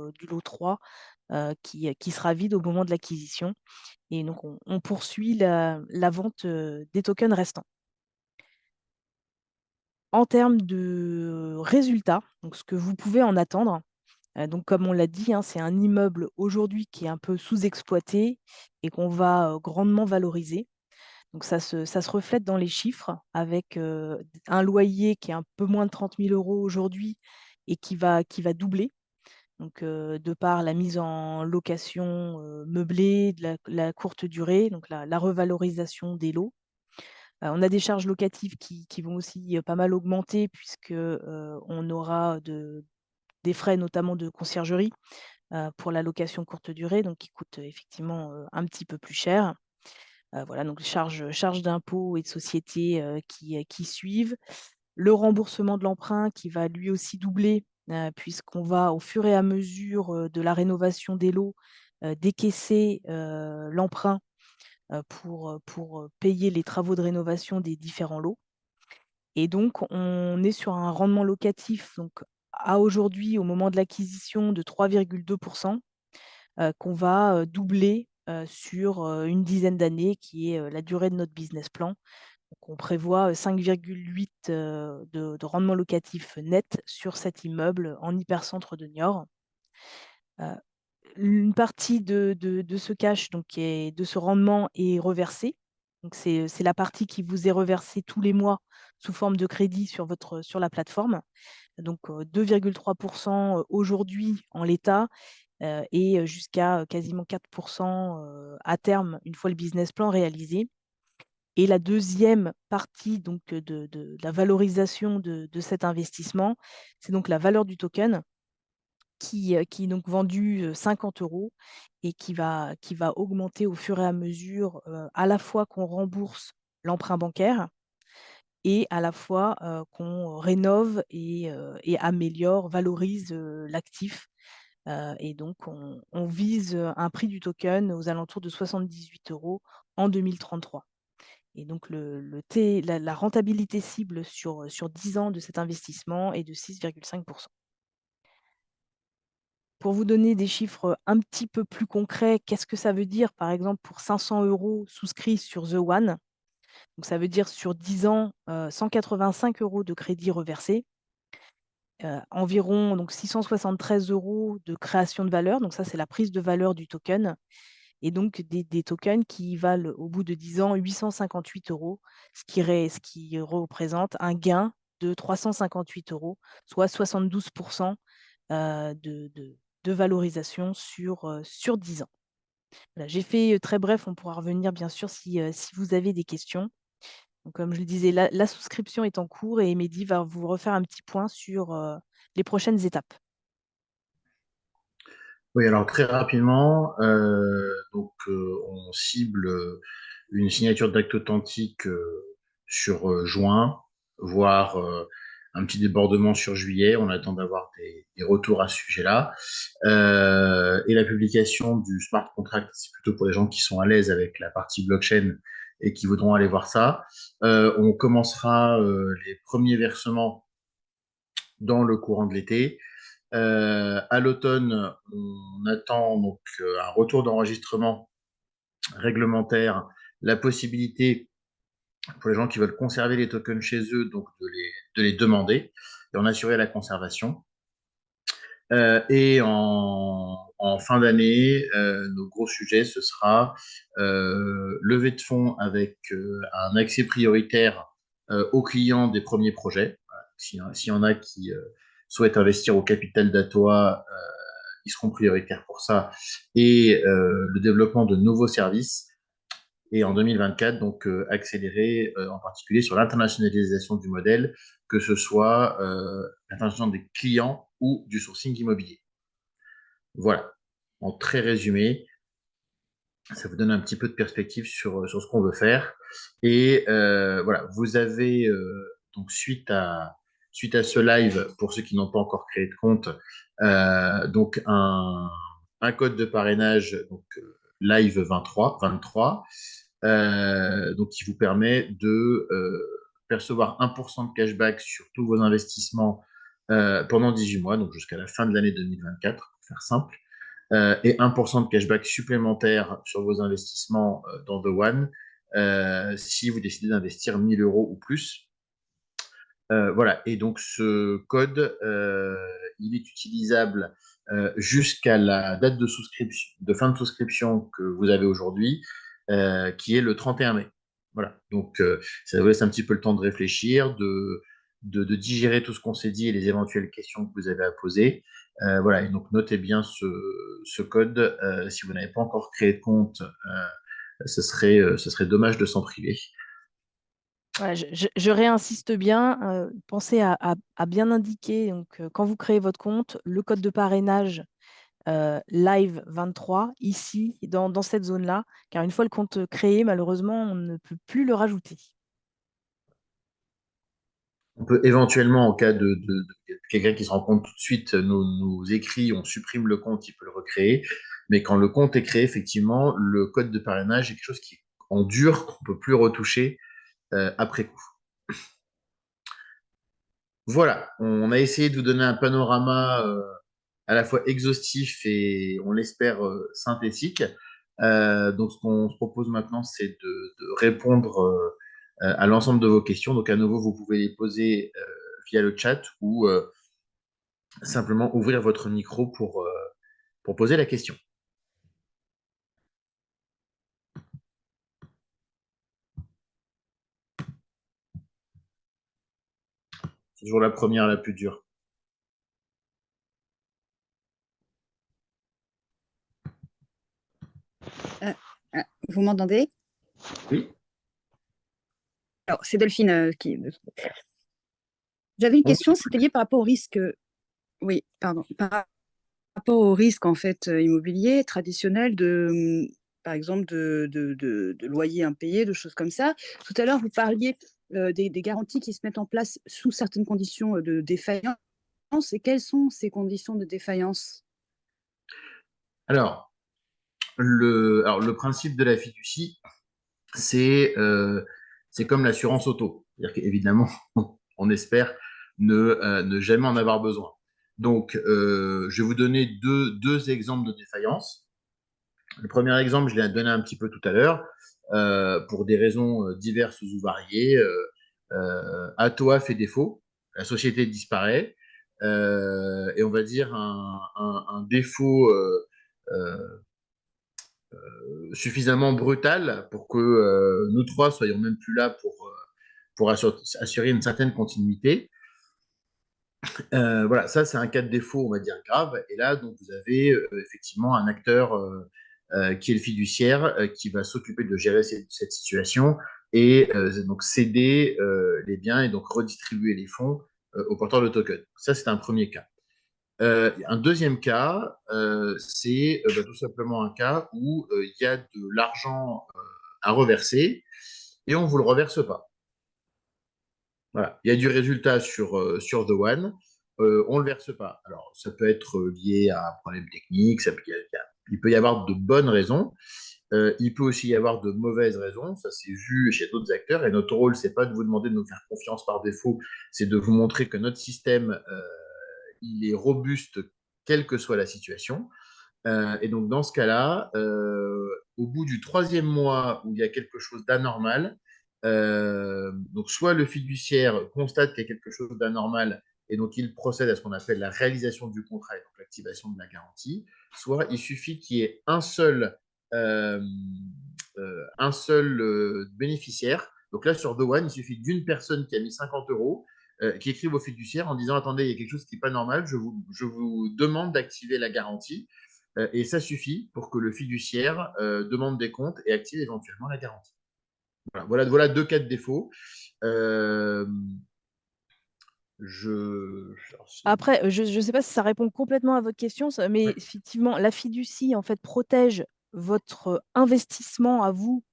3, qui sera vide au moment de l'acquisition, et donc on poursuit la vente, des tokens restants. En termes de résultats, donc ce que vous pouvez en attendre, donc comme on l'a dit, hein, c'est un immeuble aujourd'hui qui est un peu sous-exploité et qu'on va, grandement valoriser. Donc ça se reflète dans les chiffres avec, un loyer qui est un peu moins de 30 000 € aujourd'hui et qui va doubler. Donc, de par la mise en location, meublée, de la courte durée, donc la revalorisation des lots. On a des charges locatives qui vont aussi, pas mal augmenter puisque, on aura des frais notamment de conciergerie, pour la location courte durée, donc qui coûtent, effectivement, un petit peu plus cher. Voilà, donc charges d'impôts et de société, qui suivent. Le remboursement de l'emprunt qui va lui aussi doubler, puisqu'on va au fur et à mesure, de la rénovation des lots, décaisser, l'emprunt, pour payer les travaux de rénovation des différents lots, et donc on est sur un rendement locatif, donc à aujourd'hui, au moment de l'acquisition, de 3,2 qu'on va, doubler, sur une dizaine d'années, qui est la durée de notre business plan. Donc, on prévoit 5,8 de rendement locatif net sur cet immeuble en hypercentre de Niort. Une partie de ce cash, donc de ce rendement, est reversée. Donc, c'est la partie qui vous est reversée tous les mois sous forme de crédit sur la plateforme. Donc, 2,3% aujourd'hui en l'état, et jusqu'à quasiment 4% à terme, une fois le business plan réalisé. Et la deuxième partie donc, de la valorisation de cet investissement, c'est donc la valeur du token qui est donc vendu 50 € et qui va augmenter au fur et à mesure, à la fois qu'on rembourse l'emprunt bancaire et à la fois qu'on rénove et améliore, valorise l'actif. Et donc, on vise un prix du token aux alentours de 78 € en 2033. Et donc, la rentabilité cible sur 10 ans de cet investissement est de 6,5%. Pour vous donner des chiffres un petit peu plus concrets, qu'est-ce que ça veut dire, par exemple, pour 500 € souscrits sur The One? Donc, ça veut dire sur 10 ans, 185 € de crédit reversé, environ donc 673 € de création de valeur. Donc ça, c'est la prise de valeur du token. Et donc, des tokens qui valent au bout de 10 ans 858 €, ce qui représente un gain de 358 €, soit 72% de valorisation sur 10 ans. Voilà, j'ai fait très bref, on pourra revenir bien sûr si vous avez des questions. Donc, comme je le disais, la souscription est en cours et Mehdi va vous refaire un petit point sur les prochaines étapes. Oui, alors très rapidement, on cible une signature d'acte authentique sur juin, voire un petit débordement sur juillet. On attend d'avoir des retours à ce sujet-là. Et la publication du smart contract, c'est plutôt pour les gens qui sont à l'aise avec la partie blockchain et qui voudront aller voir ça. On commencera les premiers versements dans le courant de l'été. À l'automne, on attend donc un retour d'enregistrement réglementaire, la possibilité pour les gens qui veulent conserver les tokens chez eux, donc de les demander et en assurer la conservation. Et en fin d'année, nos gros sujets, ce sera levée de fonds avec un accès prioritaire aux clients des premiers projets. Voilà. S'il y en a qui souhaitent investir au capital d'Atoa, ils seront prioritaires pour ça, et le développement de nouveaux services. Et en 2024, donc accélérer en particulier sur l'internationalisation du modèle, que ce soit l'internationalisation des clients ou du sourcing immobilier. Voilà, en très résumé, ça vous donne un petit peu de perspective sur ce qu'on veut faire. Et voilà, vous avez donc suite à ce live, pour ceux qui n'ont pas encore créé de compte, donc un code de parrainage, donc live 23, donc qui vous permet de percevoir 1% de cashback sur tous vos investissements pendant 18 mois, donc jusqu'à la fin de l'année 2024, pour faire simple, et 1% de cashback supplémentaire sur vos investissements dans The One si vous décidez d'investir 1 000 € ou plus. Voilà, et donc ce code, il est utilisable jusqu'à la date de fin de souscription que vous avez aujourd'hui, qui est le 31 mai. Voilà, donc ça vous laisse un petit peu le temps de réfléchir, de digérer tout ce qu'on s'est dit et les éventuelles questions que vous avez à poser. Voilà, et donc notez bien ce code. Si vous n'avez pas encore créé de compte, ce serait dommage de s'en priver. Voilà, je réinsiste bien, pensez à bien indiquer, donc, quand vous créez votre compte, le code de parrainage live 23 ici, dans cette zone-là, car une fois le compte créé, malheureusement, on ne peut plus le rajouter. On peut éventuellement, en cas de quelqu'un qui se rend compte tout de suite, nous écrit, on supprime le compte, il peut le recréer. Mais quand le compte est créé, effectivement, le code de parrainage est quelque chose qui est en dur, qu'on ne peut plus retoucher après coup. Voilà, on a essayé de vous donner un panorama à la fois exhaustif et, on l'espère, synthétique. Donc, ce qu'on se propose maintenant, c'est de répondre à l'ensemble de vos questions. Donc, à nouveau, vous pouvez les poser via le chat ou simplement ouvrir votre micro pour poser la question. C'est toujours la première la plus dure. Vous m'entendez? Oui. Alors, c'est Delphine qui. J'avais une question, c'était lié par rapport au risque. Oui, pardon. Par rapport au risque en fait immobilier traditionnel par exemple, de loyer impayé, de choses comme ça. Tout à l'heure, vous parliez des garanties qui se mettent en place sous certaines conditions de défaillance. Et quelles sont ces conditions de défaillance? Alors, le principe de la fiducie, c'est comme l'assurance auto. C'est-à-dire qu'évidemment, on espère ne jamais en avoir besoin. Donc, je vais vous donner deux exemples de défaillance. Le premier exemple, je l'ai donné un petit peu tout à l'heure, pour des raisons diverses ou variées. Atoa fait défaut, la société disparaît, et on va dire un défaut suffisamment brutal pour que nous trois soyons même plus là pour assurer une certaine continuité. Voilà, ça c'est un cas de défaut, on va dire, grave. Et là, donc, vous avez effectivement un acteur qui est le fiduciaire, qui va s'occuper de gérer cette situation et donc céder les biens et donc redistribuer les fonds aux porteurs de token. Ça, c'est un premier cas. Un deuxième cas, c'est tout simplement un cas où il y a de l'argent à reverser et on ne vous le reverse pas. Voilà. Il y a du résultat sur The One, on ne le verse pas. Alors, ça peut être lié à un problème technique, il peut y avoir de bonnes raisons, il peut aussi y avoir de mauvaises raisons, ça c'est vu chez d'autres acteurs, et notre rôle, c'est pas de vous demander de nous faire confiance par défaut, c'est de vous montrer que notre système, il est robuste, quelle que soit la situation. Et donc, dans ce cas-là, au bout du troisième mois où il y a quelque chose d'anormal, donc soit le fiduciaire constate qu'il y a quelque chose d'anormal et donc il procède à ce qu'on appelle la réalisation du contrat et donc l'activation de la garantie, soit il suffit qu'il y ait euh, un seul bénéficiaire. Donc là, sur The One, il suffit d'une personne qui a mis 50 euros qui écrive au fiduciaire en disant attendez, il y a quelque chose qui n'est pas normal, je vous demande d'activer la garantie. Et ça suffit pour que le fiduciaire demande des comptes et active éventuellement la garantie. Voilà deux cas de défaut. Euh, Après, je ne sais pas si ça répond complètement à votre question, mais Ouais. effectivement, la fiducie en fait protège votre investissement à vous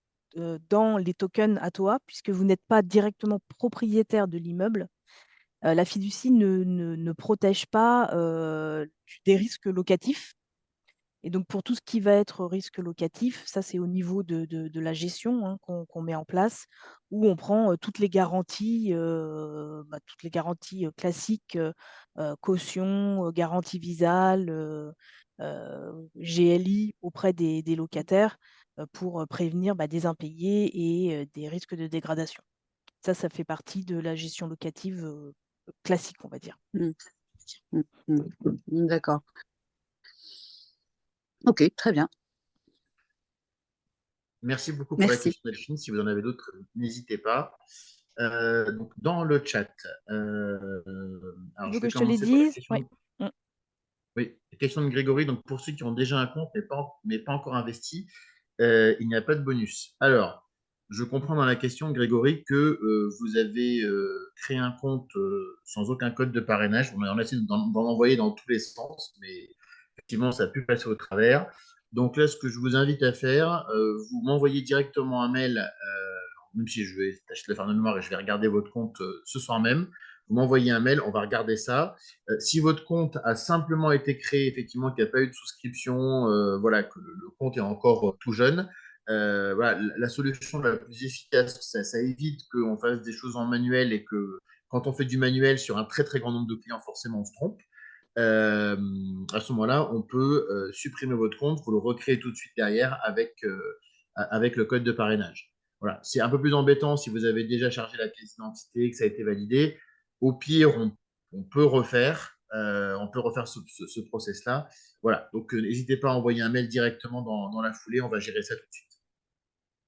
dans les tokens Atoa, puisque vous n'êtes pas directement propriétaire de l'immeuble. La fiducie ne protège pas des risques locatifs. Et donc, pour tout ce qui va être risque locatif, ça, c'est au niveau de la gestion hein, qu'on met en place, où on prend toutes les garanties classiques, caution, garantie visale, GLI auprès des locataires pour prévenir des impayés et des risques de dégradation. Ça fait partie de la gestion locative classique, on va dire. Mm, mm, D'accord. Ok, très bien. Merci beaucoup pour la Merci. question, Delphine. Si vous en avez d'autres, n'hésitez pas. Donc, dans le chat, Tu alors veux je que vais je te les commencer par la dise? question. Oui. Mm. Oui, question de Grégory. Donc, pour ceux qui ont déjà un compte mais pas encore investi, il n'y a pas de bonus. Alors, je comprends dans la question, Grégory, que vous avez créé un compte sans aucun code de parrainage. On a essayé d'en envoyer dans tous les sens, mais effectivement, ça a pu passer au travers. Donc là, ce que je vous invite à faire, vous m'envoyez directement un mail, même si je vais tâcher de le faire de mémoire et je vais regarder votre compte ce soir même. Vous m'envoyez un mail, on va regarder ça. Si votre compte a simplement été créé, effectivement, qu'il n'y a pas eu de souscription, voilà, que le compte est encore tout jeune, voilà, la solution la plus efficace, ça évite qu'on fasse des choses en manuel et que quand on fait du manuel sur un très très grand nombre de clients, forcément on se trompe. à ce moment-là, on peut supprimer votre compte, vous le recréer tout de suite derrière avec le code de parrainage. Voilà. C'est un peu plus embêtant si vous avez déjà chargé la pièce d'identité, que ça a été validé. Au pire, on peut refaire ce process-là. Voilà. Donc, n'hésitez pas à envoyer un mail directement dans la foulée. On va gérer ça tout de suite.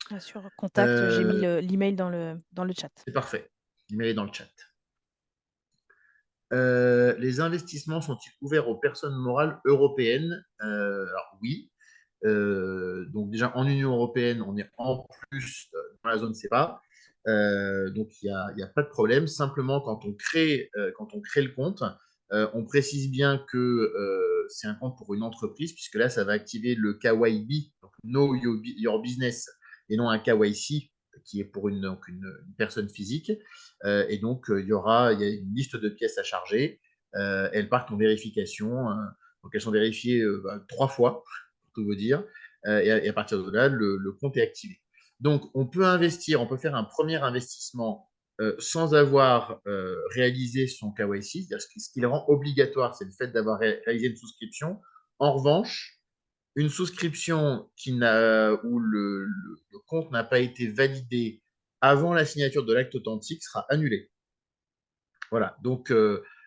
Bien sûr, contact, j'ai mis Euh, l'email dans le chat. c'est parfait. L'email est dans le chat. Les investissements sont-ils ouverts aux personnes morales européennes? Alors oui. Donc déjà en Union européenne, on est en plus dans la zone CEPA. Donc il n'y a pas de problème. Simplement, quand on crée le compte, on précise bien que c'est un compte pour une entreprise, puisque là, ça va activer le KYB, donc Know Your Business, et non un KYC, qui est pour une personne physique. Et donc, il y a une liste de pièces à charger. Elles partent en vérification. Donc, elles sont vérifiées 3 fois, pour tout vous dire. Et à partir de là, le compte est activé. Donc, on peut faire un premier investissement sans avoir réalisé son KYC. C'est-à-dire ce qui le rend obligatoire, c'est le fait d'avoir réalisé une souscription. En revanche, une souscription où le compte n'a pas été validé avant la signature de l'acte authentique sera annulée. Voilà. Donc,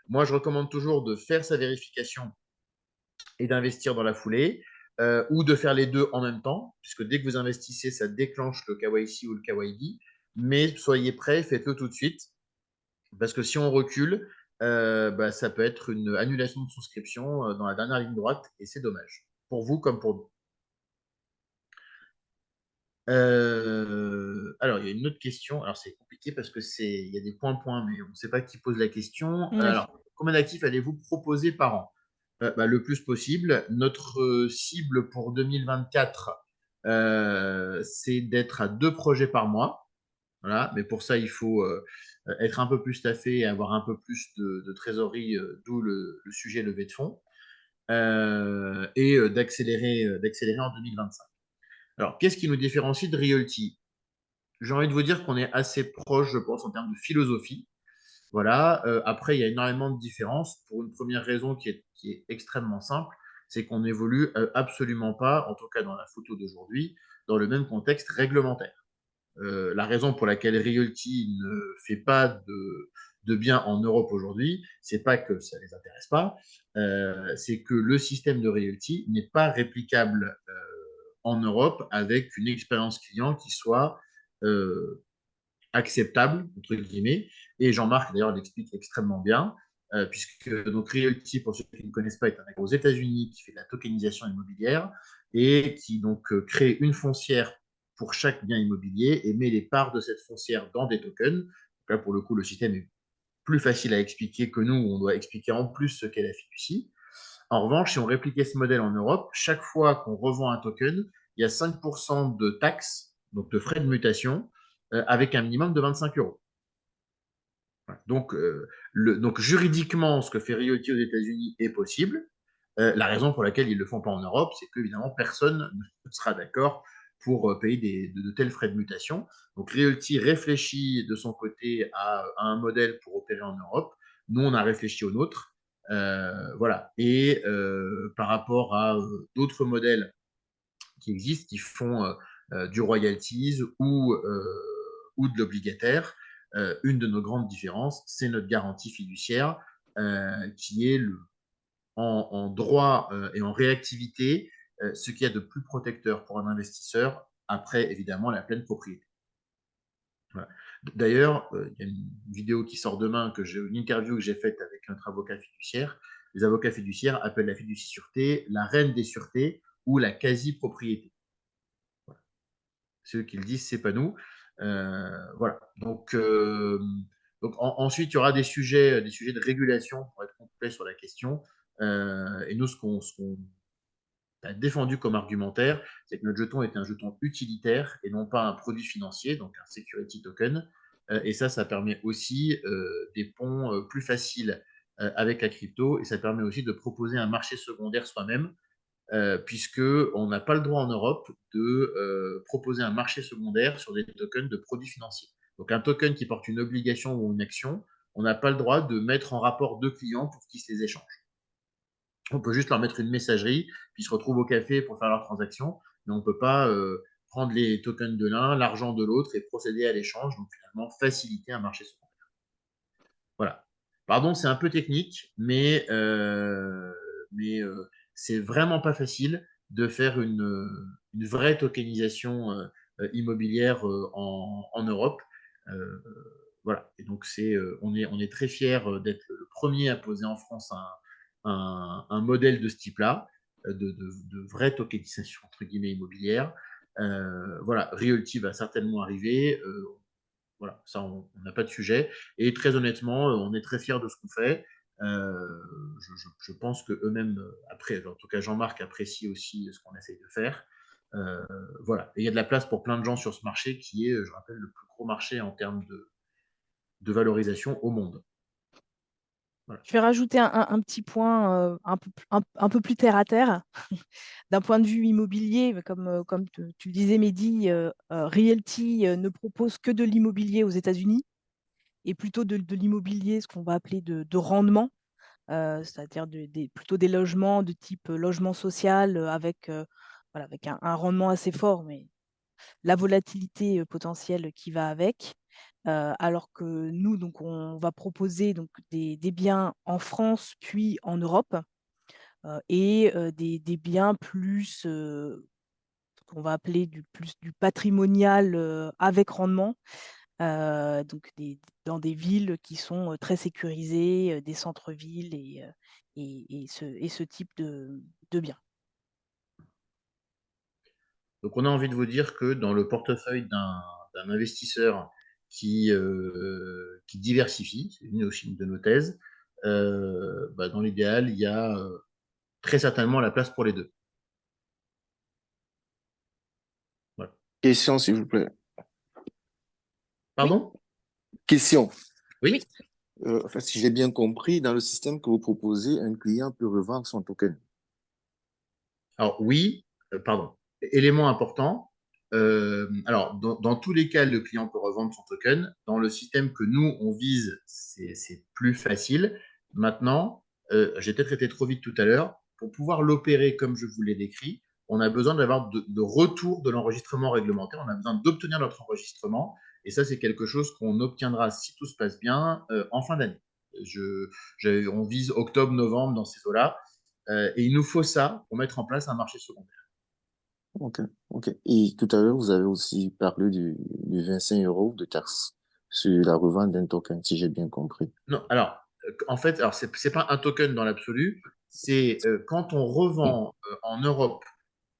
moi, je recommande toujours de faire sa vérification et d'investir dans la foulée, ou de faire les deux en même temps, puisque dès que vous investissez, ça déclenche le KYC ou le KYB. Mais soyez prêts, faites-le tout de suite, parce que si on recule, ça peut être une annulation de souscription dans la dernière ligne droite, et c'est dommage, pour vous comme pour nous. Alors, il y a une autre question. Alors, c'est compliqué parce il y a des points, mais on ne sait pas qui pose la question. Oui. Alors, combien d'actifs allez-vous proposer par an? Le plus possible. Notre cible pour 2024, c'est d'être à 2 projets par mois. Voilà. Mais pour ça, il faut être un peu plus staffé et avoir un peu plus de trésorerie, d'où le sujet levée de fonds, et d'accélérer en 2025. Alors, qu'est-ce qui nous différencie de Realty? J'ai envie de vous dire qu'on est assez proche, je pense, en termes de philosophie. Voilà. Après, il y a énormément de différences pour une première raison qui est extrêmement simple, c'est qu'on n'évolue absolument pas, en tout cas dans la photo d'aujourd'hui, dans le même contexte réglementaire. La raison pour laquelle Realty ne fait pas de bien en Europe aujourd'hui, c'est pas que ça les intéresse pas, c'est que le système de Realty n'est pas réplicable en Europe avec une expérience client qui soit acceptable, entre guillemets. Et Jean-Marc, d'ailleurs, l'explique extrêmement bien, puisque donc Realty, pour ceux qui ne connaissent pas, est un acteur aux États-Unis qui fait de la tokenisation immobilière et qui donc crée une foncière pour chaque bien immobilier et met les parts de cette foncière dans des tokens. Donc là, pour le coup, le système est plus facile à expliquer que nous, où on doit expliquer en plus ce qu'est la fiducie. En revanche, si on répliquait ce modèle en Europe, chaque fois qu'on revend un token, il y a 5% de taxes, donc de frais de mutation, avec un minimum de 25 euros. Donc, juridiquement, ce que fait Realty aux États-Unis est possible. La raison pour laquelle ils ne le font pas en Europe, c'est qu'évidemment, personne ne sera d'accord pour payer de tels frais de mutation. Donc, Realty réfléchit de son côté à un modèle pour opérer en Europe. Nous, on a réfléchi au nôtre. Voilà. Et par rapport à d'autres modèles qui existent, qui font du royalties ou de l'obligataire, une de nos grandes différences, c'est notre garantie fiduciaire, qui est en droit et en réactivité, ce qu'il y a de plus protecteur pour un investisseur, après évidemment la pleine propriété. Voilà. D'ailleurs, il y a une vidéo qui sort demain, une interview que j'ai faite avec notre avocat fiduciaire. Les avocats fiduciaires appellent la fiducie-sûreté la reine des sûretés ou la quasi-propriété. Voilà. Ceux qui le disent, c'est pas nous. Voilà. Donc ensuite, il y aura des sujets de régulation pour être complet sur la question. Et nous, ce qu'on a défendu comme argumentaire, c'est que notre jeton est un jeton utilitaire et non pas un produit financier, donc un security token. Et ça permet aussi des ponts plus faciles avec la crypto, et ça permet aussi de proposer un marché secondaire soi-même, puisqu'on n'a pas le droit en Europe de proposer un marché secondaire sur des tokens de produits financiers. Donc un token qui porte une obligation ou une action, on n'a pas le droit de mettre en rapport deux clients pour qu'ils se les échangent. On peut juste leur mettre une messagerie, puis ils se retrouvent au café pour faire leur transaction, mais on ne peut pas prendre les tokens de l'un, l'argent de l'autre et procéder à l'échange, donc finalement faciliter un marché secondaire. Voilà. Pardon, c'est un peu technique, mais c'est vraiment pas facile de faire une vraie tokenisation immobilière en Europe. Euh, voilà. Et donc, on est très fiers d'être le premier à poser en France un modèle de ce type-là, de vraie tokenisation entre guillemets immobilière. Voilà, Realty va certainement arriver. Voilà, ça, on n'a pas de sujet. Et très honnêtement, on est très fiers de ce qu'on fait. Je pense qu'eux-mêmes, après, en tout cas Jean-Marc apprécie aussi ce qu'on essaye de faire. Euh, voilà. Et il y a de la place pour plein de gens sur ce marché qui est, je rappelle, le plus gros marché en termes de valorisation au monde. Voilà. Je vais rajouter un petit point un peu plus terre à terre. D'un point de vue immobilier, comme tu le disais, Mehdi, Realty ne propose que de l'immobilier aux États-Unis et plutôt de l'immobilier, ce qu'on va appeler de rendement, c'est-à-dire plutôt des logements de type logement social voilà, avec un rendement assez fort, mais la volatilité potentielle qui va avec. Alors que nous, donc, on va proposer donc, des biens en France puis en Europe et des biens plus qu'on va appeler plus du patrimonial avec rendement, donc dans des villes qui sont très sécurisées, des centres-villes et ce type de biens. Donc, on a envie de vous dire que dans le portefeuille d'un investisseur qui diversifie, c'est une aussi de nos thèses, dans l'idéal, il y a très certainement la place pour les deux. Voilà. Question, s'il vous plaît. Pardon? Question. Oui. Si j'ai bien compris, dans le système que vous proposez, un client peut revendre son token. Alors oui, pardon. Élément important. Alors dans tous les cas, le client peut revendre son token. Dans le système que nous on vise, c'est plus facile. Maintenant, j'ai peut-être été trop vite tout à l'heure. Pour pouvoir l'opérer comme je vous l'ai décrit, on a besoin d'avoir de retour de l'enregistrement réglementaire. On a besoin d'obtenir notre enregistrement. Et ça, c'est quelque chose qu'on obtiendra si tout se passe bien en fin d'année. On vise octobre-novembre dans ces eaux-là. Et il nous faut ça pour mettre en place un marché secondaire. Ok, ok. Et tout à l'heure, vous avez aussi parlé du 25 € de taxe sur la revente d'un token, si j'ai bien compris. Non, alors, en fait, alors c'est pas un token dans l'absolu, c'est quand on revend en Europe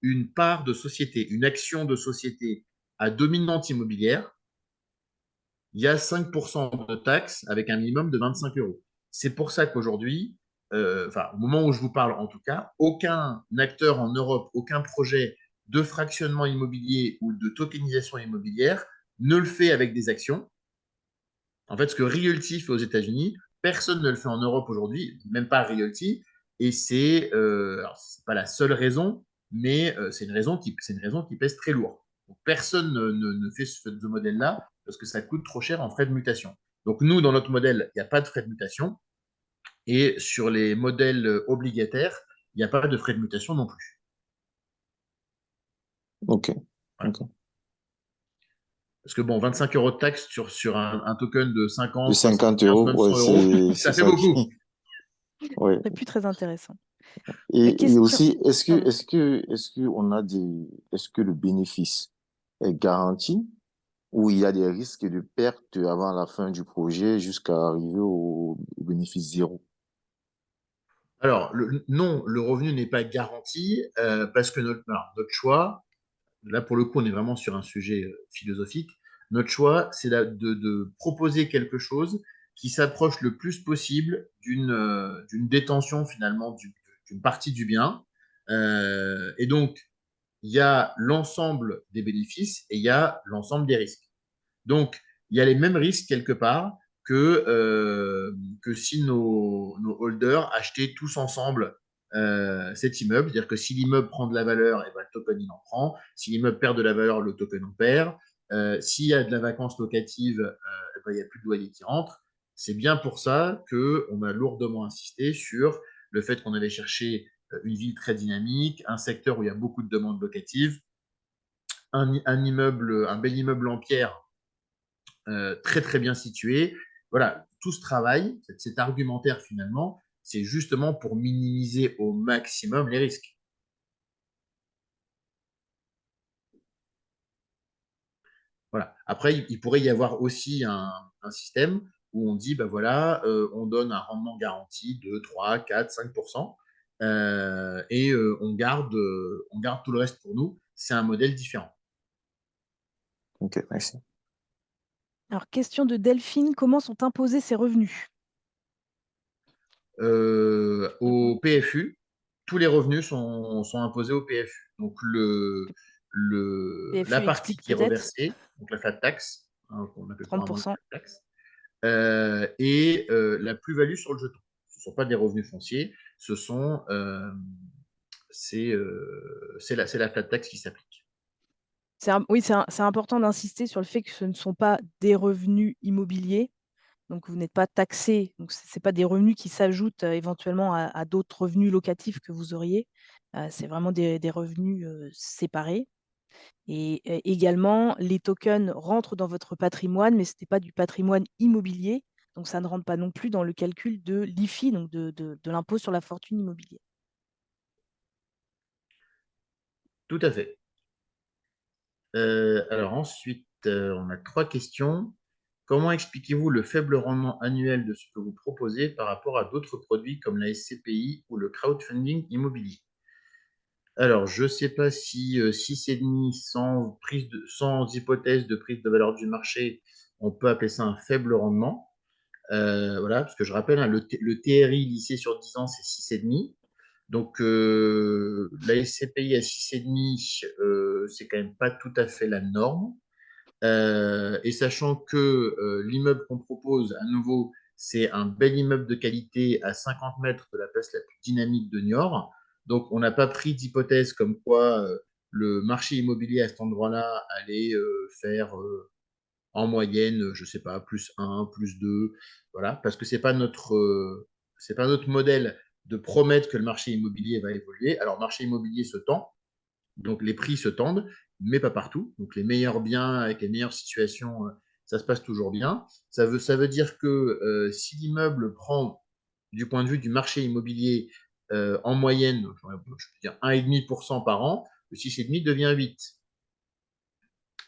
une part de société, une action de société à dominante immobilière, il y a 5% de taxes avec un minimum de 25 euros. C'est pour ça qu'aujourd'hui, au moment où je vous parle en tout cas, aucun acteur en Europe, aucun projet de fractionnement immobilier ou de tokenisation immobilière ne le fait avec des actions. En fait, ce que Realty fait aux États-Unis, personne ne le fait en Europe aujourd'hui, même pas Realty. Et c'est pas la seule raison, mais c'est une raison qui pèse très lourd. Donc, personne ne fait ce modèle-là parce que ça coûte trop cher en frais de mutation. Donc nous, dans notre modèle, il n'y a pas de frais de mutation. Et sur les modèles obligataires, il n'y a pas de frais de mutation non plus. Ok, Voilà. ok. Parce que bon, 25 euros de taxe sur un token de 50, De 50 75, euros, même ouais, 100 euros, c'est ça fait ça beaucoup. qui... Ouais. C'est plus très intéressant. Et Question. aussi, Pardon. est-ce que le bénéfice est garanti ou il y a des risques de perte avant la fin du projet jusqu'à arriver au bénéfice zéro? Alors, non, le revenu n'est pas garanti parce que notre choix, là pour le coup, on est vraiment sur un sujet philosophique. Notre choix, c'est de proposer quelque chose qui s'approche le plus possible d'une détention finalement d'une partie du bien. Et donc, il y a l'ensemble des bénéfices et il y a l'ensemble des risques. Donc, il y a les mêmes risques quelque part que si nos holders achetaient tous ensemble cet immeuble. C'est-à-dire que si l'immeuble prend de la valeur, et ben, le token, il en prend. Si l'immeuble perd de la valeur, le token en perd. S'il y a de la vacance locative, ben, il n'y a plus de loyer qui rentre. C'est bien pour ça qu'on a lourdement insisté sur le fait qu'on allait chercher une ville très dynamique, un secteur où il y a beaucoup de demandes locatives, un bel immeuble en pierre très très bien situé. Voilà, tout ce travail, cet argumentaire finalement, c'est justement pour minimiser au maximum les risques. Voilà. Après, il pourrait y avoir aussi un système où on dit, ben voilà, on donne un rendement garanti de 3, 4, 5%, et on garde tout le reste pour nous. C'est un modèle différent. Ok, merci. Alors, question de Delphine, comment sont imposés ces revenus? Au PFU, tous les revenus sont imposés au PFU. Donc, la PFU partie explique qui est peut-être reversée, donc la flat tax, hein, qu'on appelle couramment la 30%. flat tax, et la plus-value sur le jeton. Ce ne sont pas des revenus fonciers, c'est la flat tax qui s'applique. Oui, c'est important d'insister sur le fait que ce ne sont pas des revenus immobiliers. Donc, vous n'êtes pas taxé. Donc, ce n'est pas des revenus qui s'ajoutent éventuellement à d'autres revenus locatifs que vous auriez. C'est vraiment des revenus séparés. Et également, les tokens rentrent dans votre patrimoine, mais ce n'est pas du patrimoine immobilier. Donc, ça ne rentre pas non plus dans le calcul de l'IFI, donc de l'impôt sur la fortune immobilière. Tout à fait. Alors ensuite, on a 3 questions. Comment expliquez-vous le faible rendement annuel de ce que vous proposez par rapport à d'autres produits comme la SCPI ou le crowdfunding immobilier? Alors, je ne sais pas si 6,5 sans hypothèse de prise de valeur du marché, on peut appeler ça un faible rendement. Voilà, parce que je rappelle, hein, le TRI lissé sur 10 ans, c'est 6,5. Donc, la SCPI à 6,5, c'est quand même pas tout à fait la norme. Et sachant que l'immeuble qu'on propose, à nouveau, c'est un bel immeuble de qualité à 50 mètres de la place la plus dynamique de Niort. Donc, on n'a pas pris d'hypothèse comme quoi le marché immobilier à cet endroit-là allait faire en moyenne, je ne sais pas, plus 1, plus 2, voilà, parce que c'est pas notre modèle de promettre que le marché immobilier va évoluer. Alors, le marché immobilier se tend, donc les prix se tendent, mais pas partout. Donc les meilleurs biens avec les meilleures situations, ça se passe toujours bien. Ça veut dire que si l'immeuble prend, du point de vue du marché immobilier, en moyenne, je veux dire 1,5% par an, le 6,5 devient 8.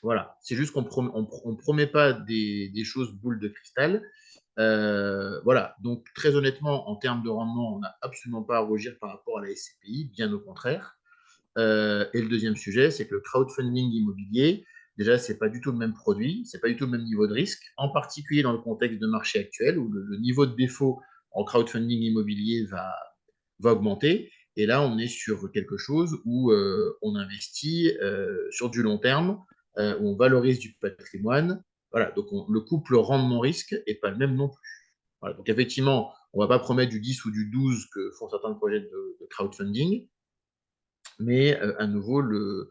Voilà, c'est juste qu'on ne promet pas des choses boules de cristal. Voilà, donc très honnêtement, en termes de rendement, on n'a absolument pas à rougir par rapport à la SCPI, bien au contraire. Et le deuxième sujet, c'est que le crowdfunding immobilier, déjà, ce n'est pas du tout le même produit, ce n'est pas du tout le même niveau de risque, en particulier dans le contexte de marché actuel où le niveau de défaut en crowdfunding immobilier va augmenter. Et là, on est sur quelque chose où on investit sur du long terme, où on valorise du patrimoine. Voilà, donc le couple rendement-risque n'est pas le même non plus. Voilà, donc effectivement, on ne va pas promettre du 10 ou du 12 que font certains projets de crowdfunding, mais à nouveau, le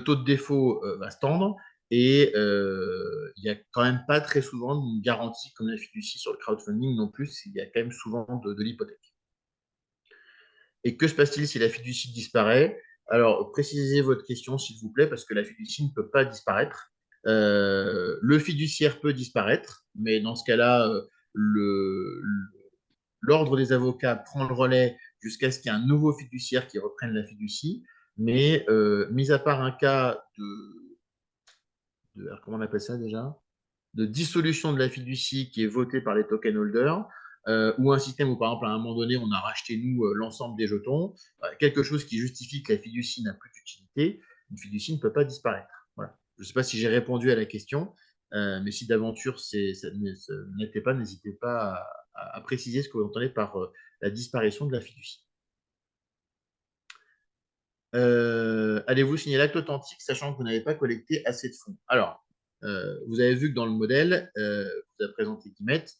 taux de défaut va se tendre et il n'y a quand même pas très souvent une garantie comme la fiducie sur le crowdfunding non plus, il y a quand même souvent de l'hypothèque. Et que se passe-t-il si la fiducie disparaît? Alors, précisez votre question, s'il vous plaît, parce que la fiducie ne peut pas disparaître. Le fiduciaire peut disparaître, mais dans ce cas-là, l'ordre des avocats prend le relais jusqu'à ce qu'il y ait un nouveau fiduciaire qui reprenne la fiducie. Mais mis à part un cas comment on appelle ça déjà? De dissolution de la fiducie qui est votée par les token holders, ou un système où, par exemple, à un moment donné, on a racheté, nous, l'ensemble des jetons, quelque chose qui justifie que la fiducie n'a plus d'utilité, une fiducie ne peut pas disparaître. Voilà. Je ne sais pas si j'ai répondu à la question, mais si d'aventure ça n'était pas, n'hésitez pas à préciser ce que vous entendez par la disparition de la fiducie. Allez-vous signer l'acte authentique sachant que vous n'avez pas collecté assez de fonds? Alors, vous avez vu que dans le modèle que vous a présenté Guillemette,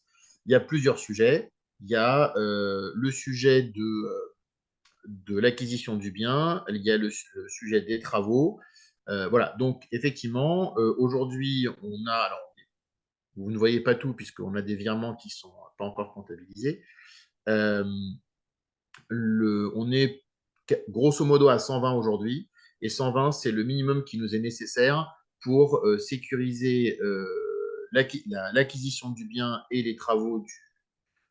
il y a plusieurs sujets. Il y a le sujet de l'acquisition du bien, il y a le sujet des travaux. Voilà, donc effectivement, aujourd'hui, on a, alors, vous ne voyez pas tout puisqu'on a des virements qui ne sont pas encore comptabilisés. on est grosso modo à 120 aujourd'hui, et 120, c'est le minimum qui nous est nécessaire pour sécuriser l'acquisition du bien et les travaux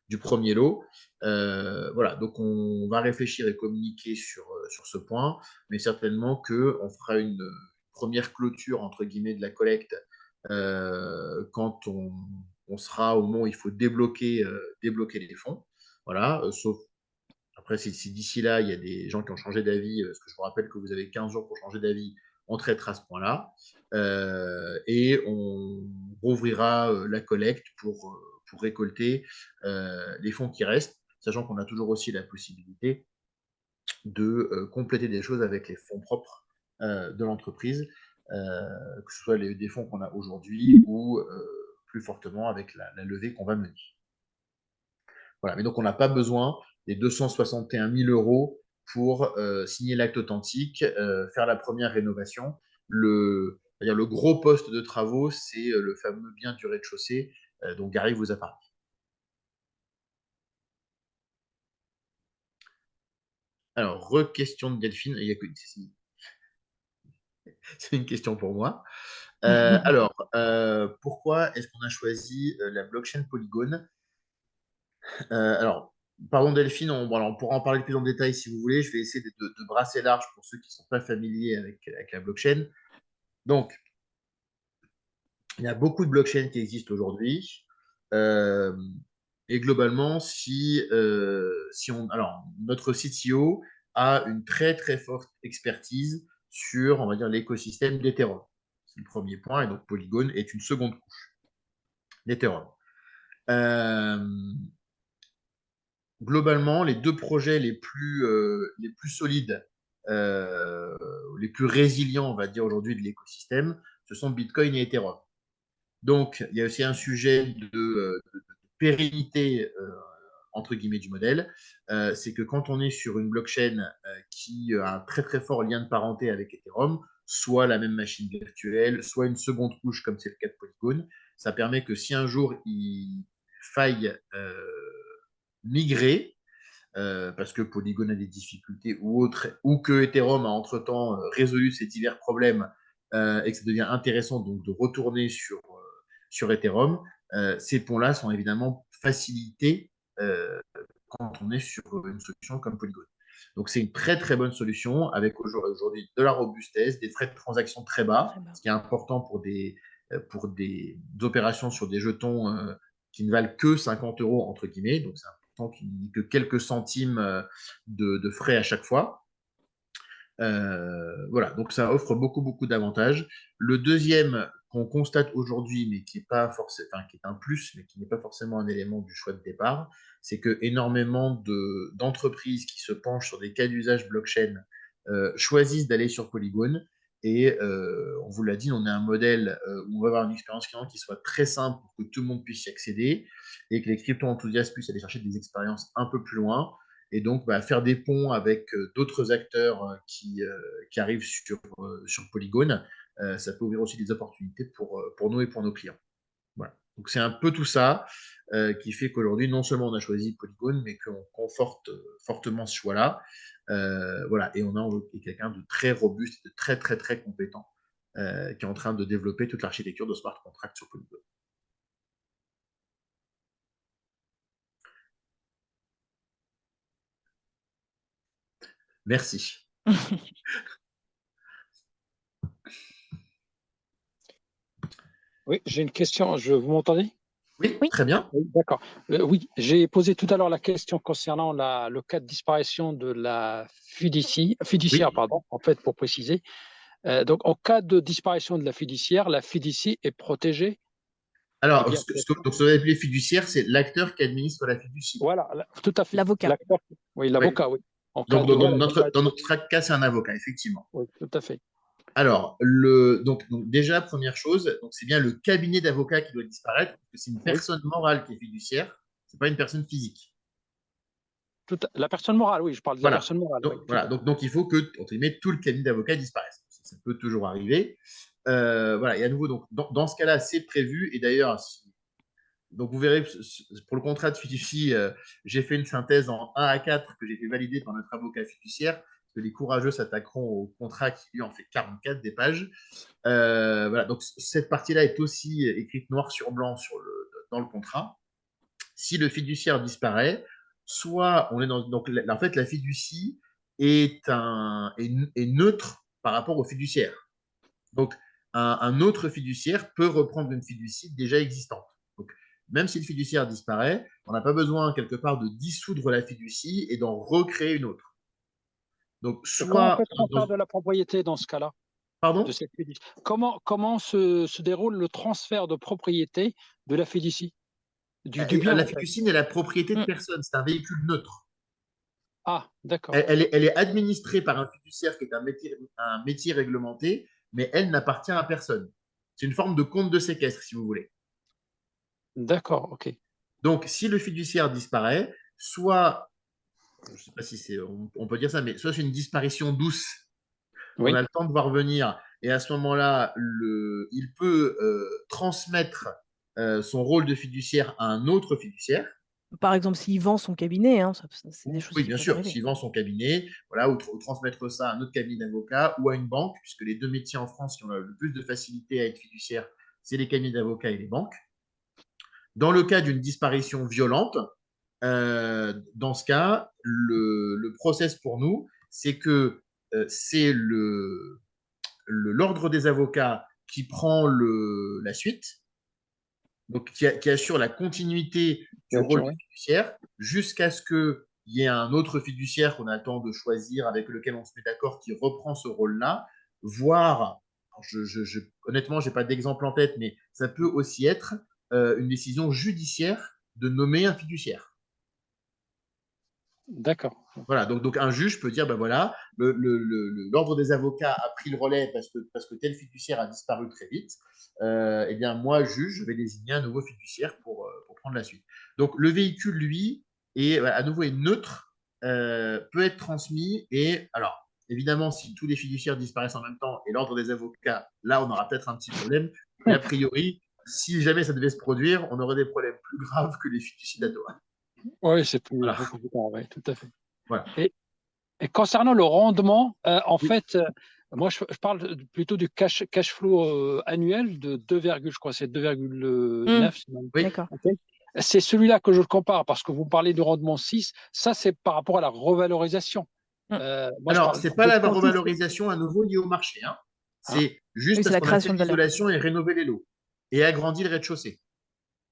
du premier lot. Voilà, donc on va réfléchir et communiquer sur ce point, mais certainement qu'on fera une première clôture, entre guillemets, de la collecte quand on sera au moment où il faut débloquer les fonds. Voilà, sauf après, si d'ici là, il y a des gens qui ont changé d'avis, parce que je vous rappelle que vous avez 15 jours pour changer d'avis, on traitera ce point-là. Et on rouvrira la collecte pour récolter les fonds qui restent, sachant qu'on a toujours aussi la possibilité de compléter des choses avec les fonds propres de l'entreprise, que ce soit des fonds qu'on a aujourd'hui ou plus fortement avec la levée qu'on va mener. Voilà, mais donc on n'a pas besoin des 261 000 euros pour signer l'acte authentique, faire la première rénovation. Le gros poste de travaux, c'est le fameux bien du rez-de-chaussée dont Gary vous a parlé. Alors, re-question de Delphine. Il y a que c'est une question pour moi. Alors, pourquoi est-ce qu'on a choisi la blockchain Polygon? Alors, pardon Delphine, on pourra en parler plus en détail si vous voulez. Je vais essayer de brasser large pour ceux qui ne sont pas familiers avec la blockchain. Donc, il y a beaucoup de blockchains qui existent aujourd'hui. Et globalement, alors, notre CTO a une très très forte expertise sur, on va dire, l'écosystème d'Ethereum. C'est le premier point, et donc Polygon est une seconde couche d'Ethereum. Globalement, les deux projets les plus solides, les plus résilients, on va dire aujourd'hui, de l'écosystème, ce sont Bitcoin et Ethereum. Donc, il y a aussi un sujet de pérennité, entre guillemets, du modèle. C'est que quand on est sur une blockchain qui a un très très fort lien de parenté avec Ethereum, soit la même machine virtuelle, soit une seconde couche, comme c'est le cas de Polygon, ça permet que si un jour il faille migrer, parce que Polygon a des difficultés ou autres, ou que Ethereum a entre-temps résolu ses divers problèmes et que ça devient intéressant donc de retourner sur Ethereum, ces ponts-là sont évidemment facilités quand on est sur une solution comme Polygon. Donc c'est une très très bonne solution avec aujourd'hui de la robustesse, des frais de transaction très bas, ce qui est important pour des opérations sur des jetons qui ne valent que 50 euros entre guillemets. Donc c'est important qu'il n'y ait que quelques centimes de frais à chaque fois. Voilà, donc ça offre beaucoup, beaucoup d'avantages. Le deuxième qu'on constate aujourd'hui, mais qui est pas forcément, enfin, qui est un plus, mais qui n'est pas forcément un élément du choix de départ, c'est que énormément d'entreprises qui se penchent sur des cas d'usage blockchain choisissent d'aller sur Polygon. Et on vous l'a dit, on a un modèle où on va avoir une expérience client qui soit très simple pour que tout le monde puisse y accéder et que les crypto-enthousiastes puissent aller chercher des expériences un peu plus loin. Et donc, faire des ponts avec d'autres acteurs qui arrivent sur Polygon, ça peut ouvrir aussi des opportunités pour nous et pour nos clients. Voilà. Donc, c'est un peu tout ça qui fait qu'aujourd'hui, non seulement on a choisi Polygon, mais qu'on conforte fortement ce choix-là. Voilà. Et on a quelqu'un de très robuste, de très, très, très compétent qui est en train de développer toute l'architecture de smart contract sur Polygon. Merci. Oui, j'ai une question. Vous m'entendez? Oui, Oui. très bien. Oui, d'accord. Oui, j'ai posé tout à l'heure la question concernant le cas de disparition de la fiduciaire, Oui. pardon, en fait, pour préciser. Donc, en cas de disparition de la fiduciaire est protégée. Alors, bien, ce que vous appelez fiduciaire, c'est l'acteur qui administre la fiducie. voilà, tout à fait. L'avocat. Oui, l'avocat, oui. Donc, dans notre cas, c'est un avocat, effectivement. Oui, tout à fait. Alors, donc, déjà, première chose, c'est bien le cabinet d'avocats qui doit disparaître, parce que c'est une personne morale qui est fiduciaire, ce n'est pas une personne physique. La personne morale, oui, je parle de la personne morale. Donc, oui, voilà. Donc, il faut que, entre guillemets, tout le cabinet d'avocats disparaisse. Ça peut toujours arriver. Voilà. Et à nouveau, donc, dans ce cas-là, c'est prévu. Et d'ailleurs, Donc, vous verrez, pour le contrat de fiducie, j'ai fait une synthèse en 1 à 4 que j'ai fait valider par notre avocat fiduciaire, parce que les courageux s'attaqueront au contrat qui, lui, en fait 44 des pages. Voilà, donc cette partie-là est aussi écrite noir sur blanc dans le contrat. Si le fiduciaire disparaît, soit on est donc en fait la fiducie est neutre par rapport au fiduciaire. Donc un autre fiduciaire peut reprendre une fiducie déjà existante. Donc même si le fiduciaire disparaît, on n'a pas besoin quelque part de dissoudre la fiducie et d'en recréer une autre. Donc Comment on soit fait le transfert de la propriété dans ce cas-là? Pardon? De cette fiducie. Comment se déroule le transfert de propriété de la fiducie, du bien La en fait? fiducie n'est la propriété de Mm. personne, c'est un véhicule neutre. Ah, d'accord. Elle est administrée par un fiduciaire qui est un métier réglementé, mais elle n'appartient à personne. C'est une forme de compte de séquestre, si vous voulez. D'accord, ok. Donc, si le fiduciaire disparaît, soit, je ne sais pas si on peut dire ça, mais soit c'est une disparition douce, on Oui, a le temps de voir venir, et à ce moment-là, il peut transmettre son rôle de fiduciaire à un autre fiduciaire. Par exemple, s'il vend son cabinet, hein, c'est des choses Oui, qui bien peuvent sûr, arriver. s'il vend son cabinet, voilà, ou transmettre ça à un autre cabinet d'avocats ou à une banque, puisque les deux métiers en France qui ont le plus de facilité à être fiduciaire, c'est les cabinets d'avocats et les banques. Dans le cas d'une disparition violente, dans ce cas, le process pour nous, c'est que c'est l'ordre des avocats qui prend la suite, donc qui assure la continuité du bien rôle sûr, du oui. fiduciaire jusqu'à ce qu'il y ait un autre fiduciaire qu'on a le temps de choisir, avec lequel on se met d'accord, qui reprend ce rôle-là, voire, honnêtement, je n'ai pas d'exemple en tête, mais ça peut aussi être une décision judiciaire de nommer un fiduciaire. D'accord. Voilà, donc un juge peut dire, ben voilà, l'ordre des avocats a pris le relais parce que tel fiduciaire a disparu très vite. Eh bien, moi, juge, je vais désigner un nouveau fiduciaire pour prendre la suite. Donc, le véhicule, lui, à nouveau est neutre, peut être transmis. Et alors, évidemment, si tous les fiduciaires disparaissent en même temps et l'ordre des avocats, là, on aura peut-être un petit problème. Mais a priori, si jamais ça devait se produire, on aurait des problèmes plus graves que les fiducies d'Atoa. Oui, c'est Voilà. beaucoup plus tard, oui, tout à fait. Voilà. Et concernant le rendement, en Oui. fait, moi, je parle plutôt du cash flow annuel de 2, je crois, c'est 2,9. Oui. D'accord. Okay. C'est celui-là que je compare parce que vous parlez du rendement 6. Ça, c'est par rapport à la revalorisation. Moi, Alors, ce n'est pas la revalorisation à nouveau liée au marché. Hein. C'est juste Oui, c'est parce la qu'on a fait création de valeur. l'isolation et rénové les lots et agrandi le rez-de-chaussée.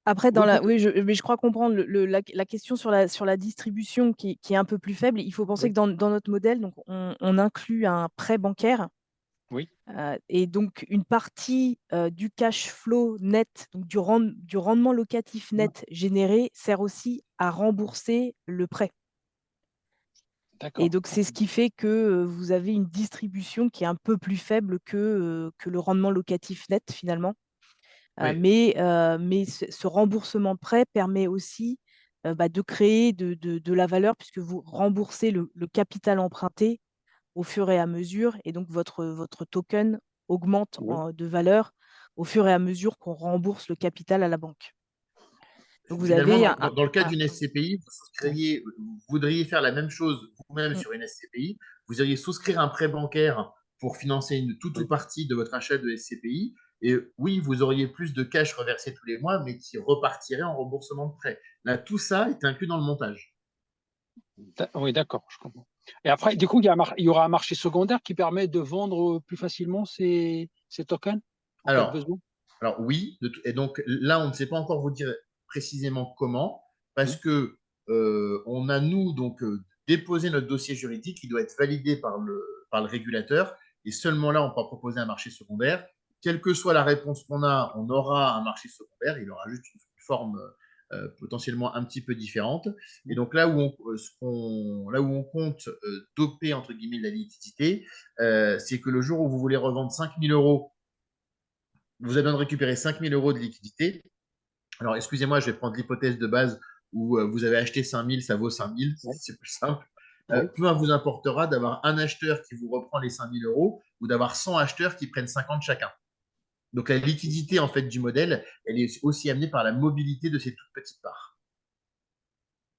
Après, Oui, mais je crois comprendre la question sur la distribution qui est un peu plus faible. Il faut penser oui. que dans notre modèle, donc, on inclut un prêt bancaire. Oui. Et donc, une partie du cash flow net, donc du rendement locatif net généré, sert aussi à rembourser le prêt. D'accord. Et donc, c'est ce qui fait que vous avez une distribution qui est un peu plus faible que le rendement locatif net, finalement. Oui. Mais ce remboursement de prêt permet aussi de créer de la valeur, puisque vous remboursez le capital emprunté au fur et à mesure, et donc votre token augmente Oui. de valeur au fur et à mesure qu'on rembourse le capital à la banque. Donc, vous avez Finalement, dans le cas d'une SCPI, vous voudriez faire la même chose vous-même sur une SCPI. Vous iriez souscrire un prêt bancaire pour financer une toute ou partie de votre achat de SCPI. Et oui, vous auriez plus de cash reversé tous les mois, mais qui repartirait en remboursement de prêt. Là, tout ça est inclus dans le montage. Oui, d'accord, je comprends. Et après, du coup, il y aura un marché secondaire qui permet de vendre plus facilement ces tokens en cas de besoin. Alors oui, et donc là, on ne sait pas encore vous dire précisément comment, parce que on a, nous, donc déposé notre dossier juridique qui doit être validé par le régulateur, et seulement là, on pourra proposer un marché secondaire. Quelle que soit la réponse qu'on a, on aura un marché secondaire, il aura juste une forme potentiellement un petit peu différente. Et donc là où on compte doper, entre guillemets, la liquidité, c'est que le jour où vous voulez revendre 5 000 euros, vous avez besoin de récupérer 5 000 euros de liquidité. Alors, excusez-moi, je vais prendre l'hypothèse de base où vous avez acheté 5 000, ça vaut 5 000, c'est plus simple. Peu vous importera d'avoir un acheteur qui vous reprend les 5 000 euros ou d'avoir 100 acheteurs qui prennent 50 chacun. Donc la liquidité en fait du modèle, elle est aussi amenée par la mobilité de ces toutes petites parts.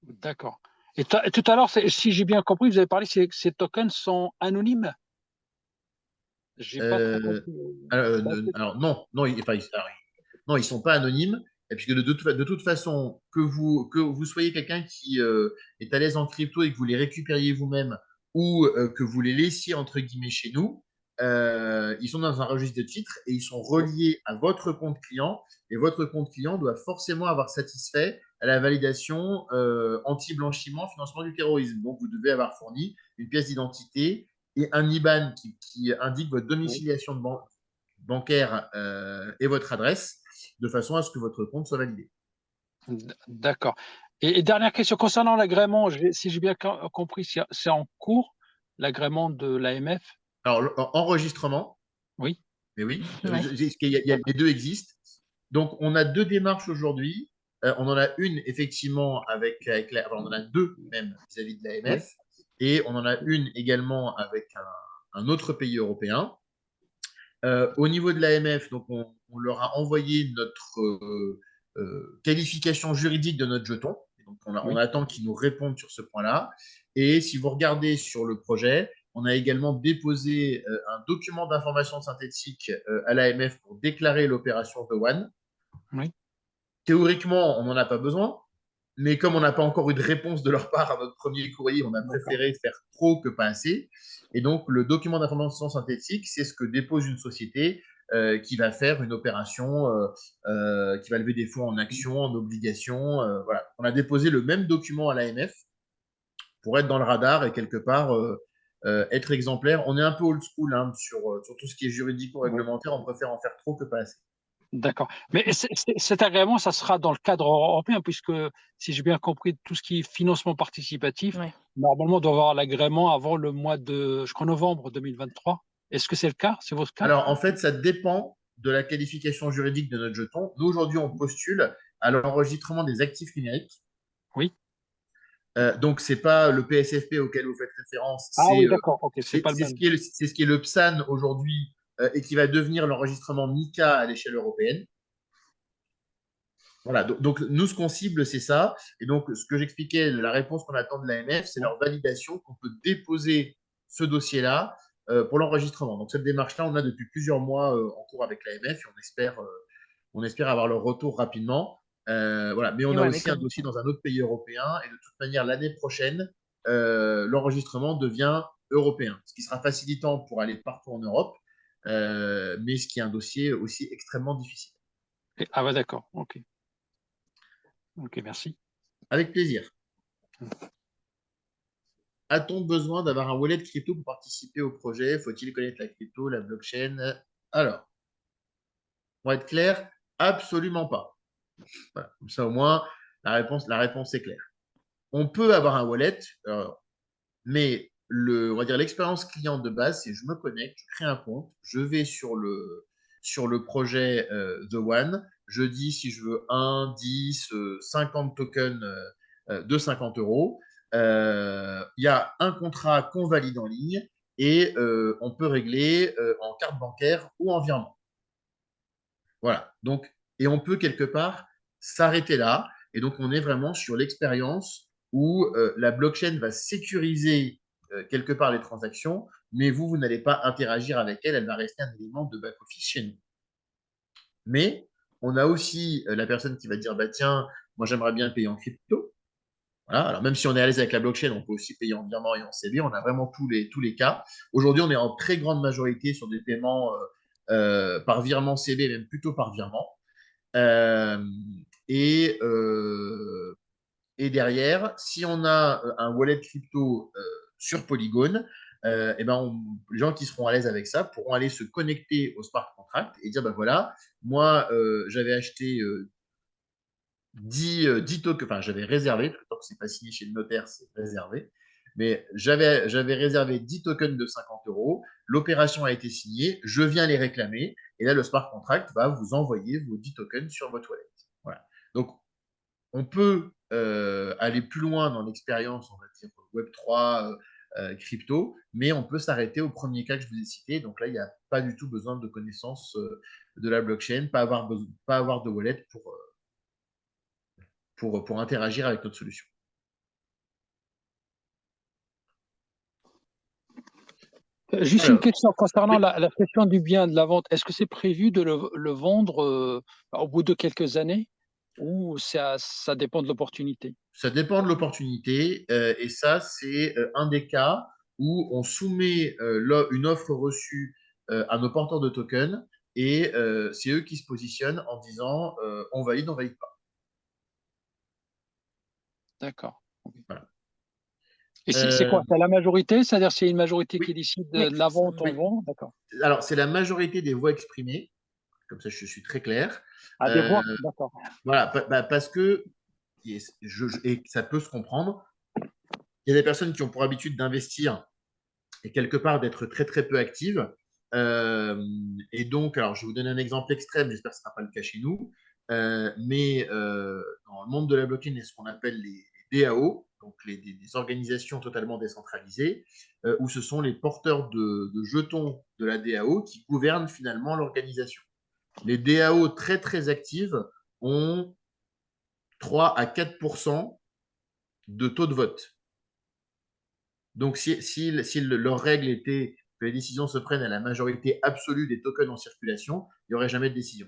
D'accord. Et tout à l'heure, si j'ai bien compris, vous avez parlé que ces tokens sont anonymes. J'ai pas trop Euh, compris. alors non, non, non, ils sont pas anonymes, et puisque de toute façon, que vous soyez quelqu'un qui est à l'aise en crypto et que vous les récupériez vous-même ou que vous les laissiez entre guillemets chez nous, ils sont dans un registre de titres et ils sont reliés à votre compte client, et votre compte client doit forcément avoir satisfait à la validation anti-blanchiment, financement du terrorisme. Donc vous devez avoir fourni une pièce d'identité et un IBAN qui indique votre Oui. domiciliation bancaire et votre adresse, de façon à ce que votre compte soit validé. D'accord. Et dernière question concernant l'agrément, si j'ai bien compris, c'est en cours, l'agrément de l'AMF? Alors, enregistrement, Oui. mais oui, Ouais. les deux existent. Donc, on a deux démarches aujourd'hui. On en a une, effectivement, on en a deux même vis-à-vis de l'AMF, Oui. et on en a une également avec un autre pays européen. Au niveau de l'AMF, donc on leur a envoyé notre qualification juridique de notre jeton. Donc on Oui. attend qu'ils nous répondent sur ce point-là. Et si vous regardez sur le projet, on a également déposé un document d'information synthétique à l'AMF pour déclarer l'opération The One. Oui. Théoriquement, on n'en a pas besoin, mais comme on n'a pas encore eu de réponse de leur part à notre premier courrier, on a D'accord. préféré faire trop que pas assez. Et donc, le document d'information synthétique, c'est ce que dépose une société qui va faire une opération, qui va lever des fonds en actions, en obligations. Voilà. On a déposé le même document à l'AMF pour être dans le radar et quelque part être exemplaire. On est un peu old school hein, sur tout ce qui est Oui. juridico-réglementaire. On préfère en faire trop que pas assez. D'accord. Mais cet agrément, ça sera dans le cadre européen, puisque si j'ai bien compris, tout ce qui est financement participatif, Ouais. normalement, on doit avoir l'agrément avant le mois de, je crois, novembre 2023. Est-ce que c'est le cas? C'est votre cas? Alors, en fait, ça dépend de la qualification juridique de notre jeton. Nous, aujourd'hui, on postule à l'enregistrement des actifs numériques. Oui. Donc, ce n'est pas le PSFP auquel vous faites référence, Ah c'est oui, d'accord. Ok, c'est pas le même. ce qui est le PSAN aujourd'hui et qui va devenir l'enregistrement MiCA à l'échelle européenne. Voilà, donc nous, ce qu'on cible, c'est ça. Et donc, ce que j'expliquais, la réponse qu'on attend de l'AMF, c'est leur validation qu'on peut déposer ce dossier-là pour l'enregistrement. Donc, cette démarche-là, on a depuis plusieurs mois en cours avec l'AMF et on espère avoir leur retour rapidement. Voilà. Mais on Et a ouais, mais aussi un comme dossier dans un autre pays européen et de toute manière, l'année prochaine, l'enregistrement devient européen, ce qui sera facilitant pour aller partout en Europe, mais ce qui est un dossier aussi extrêmement difficile. Ah ouais, d'accord. Ok. Ok, merci. Avec plaisir. A-t-on besoin d'avoir un wallet crypto pour participer au projet? Faut-il connaître la crypto, la blockchain? Alors, pour être clair, absolument pas. Voilà. Comme ça, au moins, la réponse est claire. On peut avoir un wallet, mais on va dire l'expérience client de base, c'est je me connecte, je crée un compte, je vais sur le projet The One, je dis si je veux 1, 10, 50 tokens de 50 euros. Il y a un contrat qu'on valide en ligne et on peut régler en carte bancaire ou en virement. Voilà. Donc, et on peut quelque part s'arrêter là. Et donc, on est vraiment sur l'expérience où la blockchain va sécuriser quelque part les transactions, mais vous n'allez pas interagir avec elle. Elle va rester un élément de back-office chez nous. Mais on a aussi la personne qui va dire, bah tiens, moi j'aimerais bien payer en crypto. Voilà. Alors, même si on est à l'aise avec la blockchain, on peut aussi payer en virement et en CB. On a vraiment tous les cas. Aujourd'hui, on est en très grande majorité sur des paiements par virement CB, même plutôt par virement. Euh, et, euh, et derrière, si on a un wallet crypto sur Polygon, et ben les gens qui seront à l'aise avec ça pourront aller se connecter au smart contract et dire ben voilà, moi j'avais acheté 10 tokens, enfin j'avais réservé, tant que c'est pas signé chez le notaire, c'est réservé, mais j'avais réservé 10 tokens de 50 euros, l'opération a été signée, je viens les réclamer, et là le smart contract va vous envoyer vos 10 tokens sur votre wallet. Voilà. Donc on peut aller plus loin dans l'expérience, on va dire Web3, crypto, mais on peut s'arrêter au premier cas que je vous ai cité. Donc là, il n'y a pas du tout besoin de connaissance de la blockchain, pas avoir de wallet pour interagir avec notre solution. Juste Alors, une question concernant oui. la question du bien, de la vente. Est-ce que c'est prévu de le vendre au bout de quelques années ou ça dépend de l'opportunité? Ça dépend de l'opportunité et ça, c'est un des cas où on soumet une offre reçue à nos porteurs de tokens et c'est eux qui se positionnent en disant on valide pas. D'accord. Voilà. Et c'est quoi? C'est la majorité? C'est-à-dire c'est une majorité qui Oui, décide Oui, de la c'est ça. vente, on oui. vend? D'accord. Alors, c'est la majorité des voix exprimées, comme ça je suis très clair. À des voix? D'accord. Voilà, parce que, et ça peut se comprendre, il y a des personnes qui ont pour habitude d'investir et quelque part d'être très très peu actives. Et donc, alors je vais vous donner un exemple extrême, j'espère que ce ne sera pas le cas chez nous, mais dans le monde de la blockchain, il y a ce qu'on appelle les DAO, donc des organisations totalement décentralisées, où ce sont les porteurs de jetons de la DAO qui gouvernent finalement l'organisation. Les DAO très très actives ont 3 à 4% de taux de vote. Donc, si leur règle était que les décisions se prennent à la majorité absolue des tokens en circulation, il n'y aurait jamais de décision.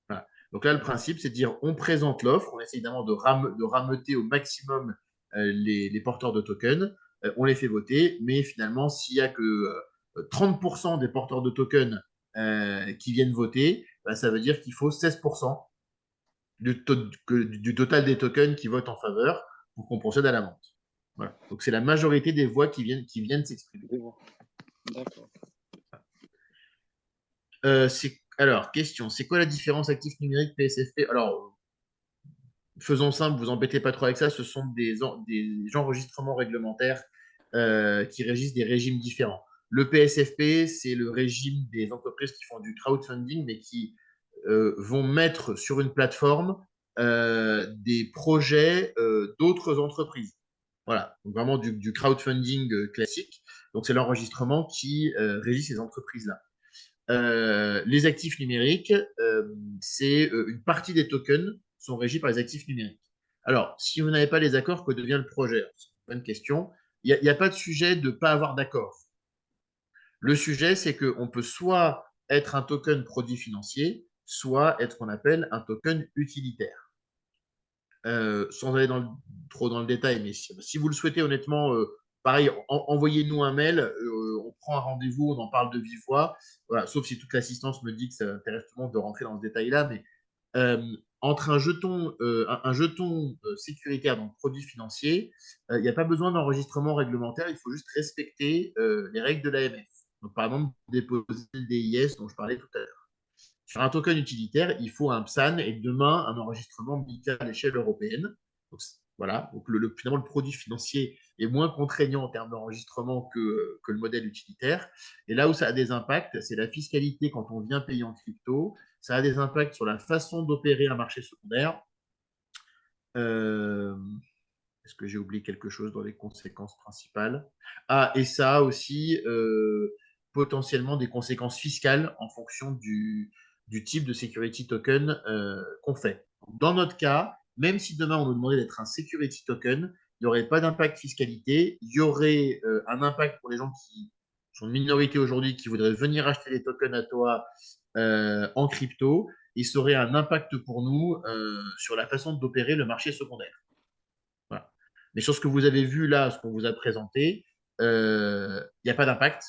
Voilà. Donc là, le principe, c'est de dire on présente l'offre, on essaie évidemment de rameuter au maximum les porteurs de tokens, on les fait voter, mais finalement, s'il n'y a que 30% des porteurs de tokens qui viennent voter, bah, ça veut dire qu'il faut 16% du total des tokens qui votent en faveur pour qu'on procède à la vente. Voilà. Donc c'est la majorité des voix qui viennent s'exprimer. D'accord. Alors, question, c'est quoi la différence actif numérique PSFP? Alors, faisons simple, vous embêtez pas trop avec ça, ce sont des enregistrements réglementaires qui régissent des régimes différents. Le PSFP, c'est le régime des entreprises qui font du crowdfunding, mais qui vont mettre sur une plateforme des projets d'autres entreprises. Voilà, donc vraiment du crowdfunding classique. Donc c'est l'enregistrement qui régit ces entreprises-là. Les actifs numériques, c'est une partie des tokens sont régis par les actifs numériques. Alors, si vous n'avez pas les accords, que devient le projet? C'est une bonne question. Il n'y a pas de sujet de ne pas avoir d'accord. Le sujet, c'est qu'on peut soit être un token produit financier, soit être ce qu'on appelle un token utilitaire. Sans aller trop dans le détail, mais si vous le souhaitez honnêtement, pareil, envoyez-nous un mail, on prend un rendez-vous, on en parle de vive voix. Voilà, sauf si toute l'assistance me dit que ça intéresse tout le monde de rentrer dans ce détail-là, mais entre un jeton sécuritaire, donc produit financier, il n'y a pas besoin d'enregistrement réglementaire, il faut juste respecter les règles de l'AMF. Donc, par exemple, déposer le DIS dont je parlais tout à l'heure. Sur un token utilitaire, il faut un PSAN et demain un enregistrement militaire à l'échelle européenne. Donc, voilà, donc finalement le produit financier est moins contraignant en termes d'enregistrement que le modèle utilitaire. Et là où ça a des impacts, c'est la fiscalité quand on vient payer en crypto. Ça a des impacts sur la façon d'opérer un marché secondaire. Est-ce que j'ai oublié quelque chose dans les conséquences principales? Ah, et ça a aussi potentiellement des conséquences fiscales en fonction du type de security token qu'on fait. Dans notre cas, même si demain on nous demandait d'être un security token, il n'y aurait pas d'impact fiscalité, il y aurait un impact pour les gens qui sont une minorité aujourd'hui, qui voudraient venir acheter des tokens à toi en crypto, et ça aurait un impact pour nous sur la façon d'opérer le marché secondaire. Voilà. Mais sur ce que vous avez vu là, ce qu'on vous a présenté, il n'y a pas d'impact,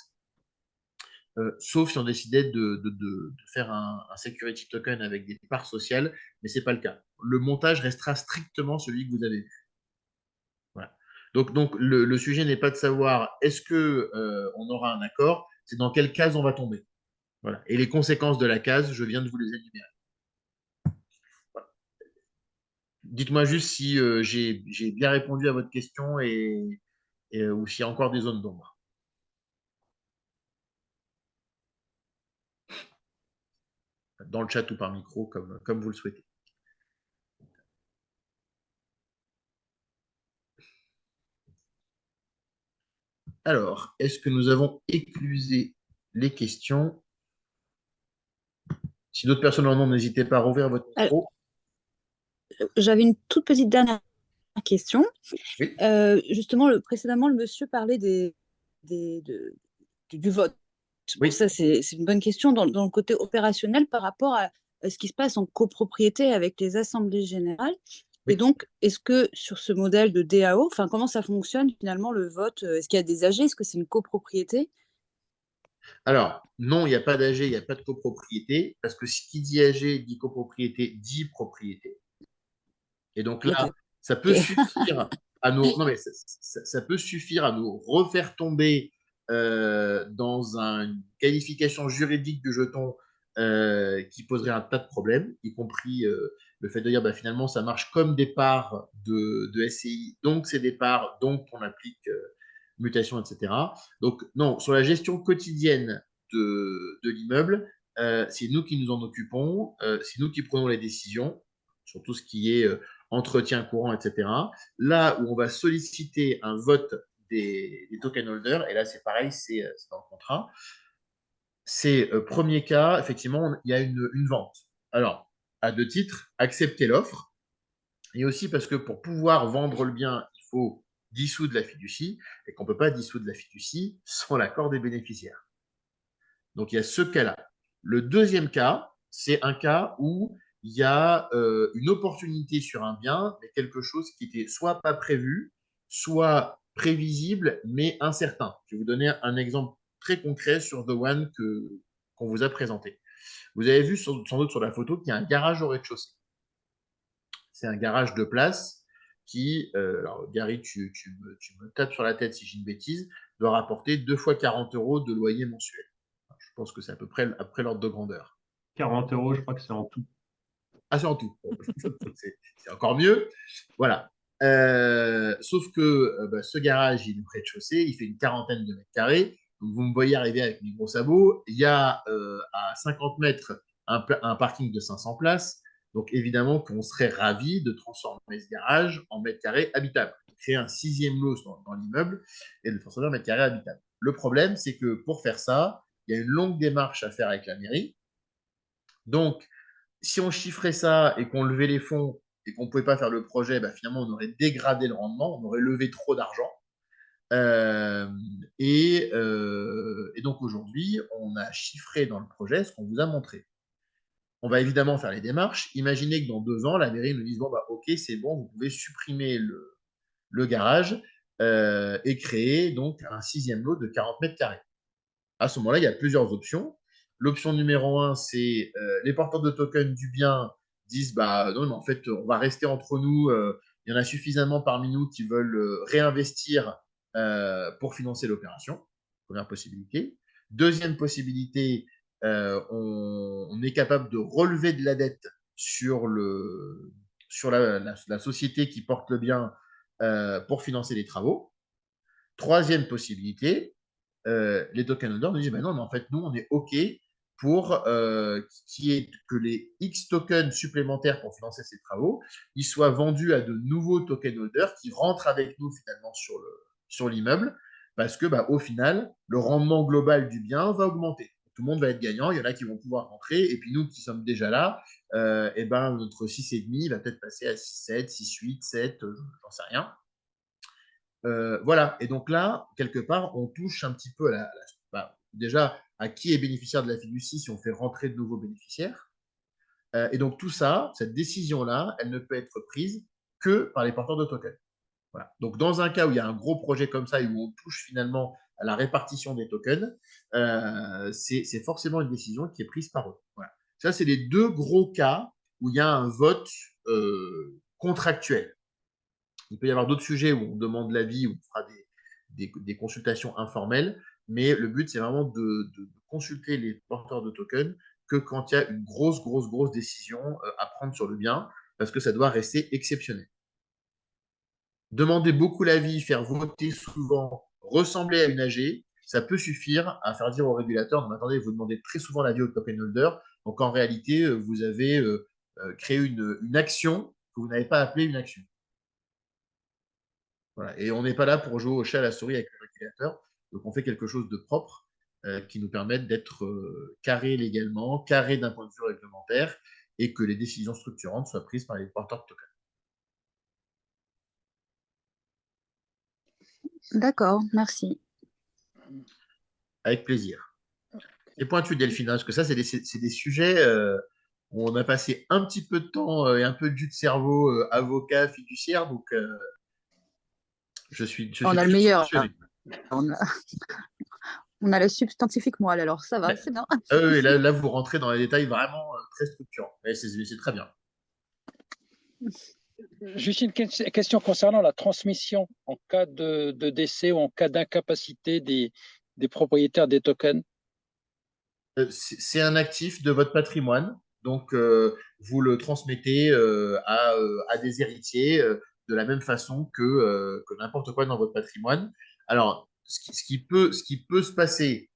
sauf si on décidait de faire un security token avec des parts sociales, mais ce n'est pas le cas. Le montage restera strictement celui que vous avez vu. Voilà. Donc le sujet n'est pas de savoir est-ce qu'on aura un accord, c'est dans quelle case on va tomber. Voilà. Et les conséquences de la case, je viens de vous les énumérer. Voilà. Dites-moi juste si j'ai bien répondu à votre question ou s'il y a encore des zones d'ombre. Dans le chat ou par micro, comme vous le souhaitez. Alors, est-ce que nous avons éclusé les questions? Si d'autres personnes en ont, n'hésitez pas à rouvrir votre Alors, micro. j'avais une toute petite dernière question. Oui. Justement, précédemment, le monsieur parlait du vote. Bon, Oui. ça, c'est une bonne question dans le côté opérationnel par rapport à ce qui se passe en copropriété avec les assemblées générales. Et Oui. donc, est-ce que sur ce modèle de DAO, enfin, comment ça fonctionne finalement le vote? Est-ce qu'il y a des AG? Est-ce que c'est une copropriété? Alors, non, il n'y a pas d'AG, il n'y a pas de copropriété, parce que ce qui dit AG dit copropriété dit propriété. Et donc là, Ok. ça peut suffire à nous, non mais ça peut suffire à nous refaire tomber dans une qualification juridique du jeton qui poserait un tas de problèmes, y compris le fait de dire bah, finalement ça marche comme des parts de SCI, donc c'est des parts, donc on applique mutation, etc. Donc non, sur la gestion quotidienne de l'immeuble, c'est nous qui nous en occupons, c'est nous qui prenons les décisions sur tout ce qui est entretien courant, etc. Là où on va solliciter un vote des token holders, et là c'est pareil, c'est dans le contrat, c'est premier cas, effectivement, il y a une vente. Alors, à deux titres, accepter l'offre, et aussi parce que pour pouvoir vendre le bien, il faut dissoudre la fiducie, et qu'on ne peut pas dissoudre la fiducie sans l'accord des bénéficiaires. Donc il y a ce cas-là. Le deuxième cas, c'est un cas où il y a une opportunité sur un bien, mais quelque chose qui était soit pas prévu, soit prévisible, mais incertain. Je vais vous donner un exemple très concret sur The One qu'on vous a présenté. Vous avez vu sans doute sur la photo qu'il y a un garage au rez-de-chaussée. C'est un garage de place qui, alors Gary, tu me tapes sur la tête si j'ai une bêtise, doit rapporter 2 fois 40 € de loyer mensuel. Je pense que c'est à peu près après l'ordre de grandeur. 40 €, je crois que c'est en tout. Ah, c'est en tout. Bon, c'est encore mieux. Voilà. Sauf que bah, ce garage, il est au rez-de-chaussée, il fait une quarantaine de mètres carrés. Donc, vous me voyez arriver avec mes gros sabots. Il y a à 50 mètres un parking de 500 places. Donc, évidemment, qu'on serait ravi de transformer ce garage en mètres carrés habitables, de créer un sixième lot dans l'immeuble et de transformer en mètres carrés habitables. Le problème, c'est que pour faire ça, il y a une longue démarche à faire avec la mairie. Donc, si on chiffrait ça et qu'on levait les fonds et qu'on ne pouvait pas faire le projet, bah, finalement, on aurait dégradé le rendement, on aurait levé trop d'argent. Euh, et donc aujourd'hui, on a chiffré dans le projet ce qu'on vous a montré. On va évidemment faire les démarches. Imaginez que dans 2 ans, la mairie nous dise, bon, bah, ok, c'est bon, vous pouvez supprimer le garage et créer donc un sixième lot de 40 mètres carrés. À ce moment-là, il y a plusieurs options. L'option numéro 1, c'est les porteurs de tokens du bien disent bah non, mais en fait, on va rester entre nous. Il y en a suffisamment parmi nous qui veulent réinvestir pour financer l'opération. Première possibilité. Deuxième possibilité, on est capable de relever de la dette sur la société qui porte le bien pour financer les travaux. Troisième possibilité, les token holders nous disent ben non, mais en fait, nous, on est OK pour que les X tokens supplémentaires pour financer ces travaux, ils soient vendus à de nouveaux token holders qui rentrent avec nous finalement sur l'immeuble, parce que bah, au final, le rendement global du bien va augmenter. Tout le monde va être gagnant, il y en a qui vont pouvoir rentrer, et puis nous qui sommes déjà là, et ben, notre 6,5 va peut-être passer à 6,7, 6,8, 7, j'en sais rien. Voilà. Et donc là, quelque part, on touche un petit peu bah, déjà à qui est bénéficiaire de la fiducie si on fait rentrer de nouveaux bénéficiaires. Et donc tout ça, cette décision-là, elle ne peut être prise que par les porteurs de tokens. Voilà. Donc dans un cas où il y a un gros projet comme ça et où on touche finalement à la répartition des tokens, c'est forcément une décision qui est prise par eux. Voilà. Ça, c'est les deux gros cas où il y a un vote contractuel. Il peut y avoir d'autres sujets où on demande l'avis, où on fera des consultations informelles, mais le but, c'est vraiment de consulter les porteurs de tokens que quand il y a une grosse décision à prendre sur le bien, parce que ça doit rester exceptionnel. Demander beaucoup l'avis, faire voter souvent, ressembler à une AG, ça peut suffire à faire dire au régulateur, non, attendez, vous demandez très souvent l'avis au token holder, donc en réalité, vous avez créé une action que vous n'avez pas appelée une action. Voilà. Et on n'est pas là pour jouer au chat à la souris avec le régulateur. Donc, on fait quelque chose de propre qui nous permette d'être carré légalement, carré d'un point de vue réglementaire, et que les décisions structurantes soient prises par les porteurs de tokens. D'accord, merci. Avec plaisir. Et pointu, Delphine, parce que ça, c'est des sujets où on a passé un petit peu de temps et un peu de jus de cerveau, avocat, fiduciaire, donc je suis On a le très meilleur. passionné. On a, on a le substantifique moelle, alors ça va, Mais- c'est bien. oui, là, vous rentrez dans les détails vraiment très structurants. Mais c'est très bien. Juste une question concernant la transmission en cas de décès ou en cas d'incapacité des propriétaires des tokens. C'est un actif de votre patrimoine, donc vous le transmettez à des héritiers de la même façon que n'importe quoi dans votre patrimoine. Alors, ce qui peut se passer,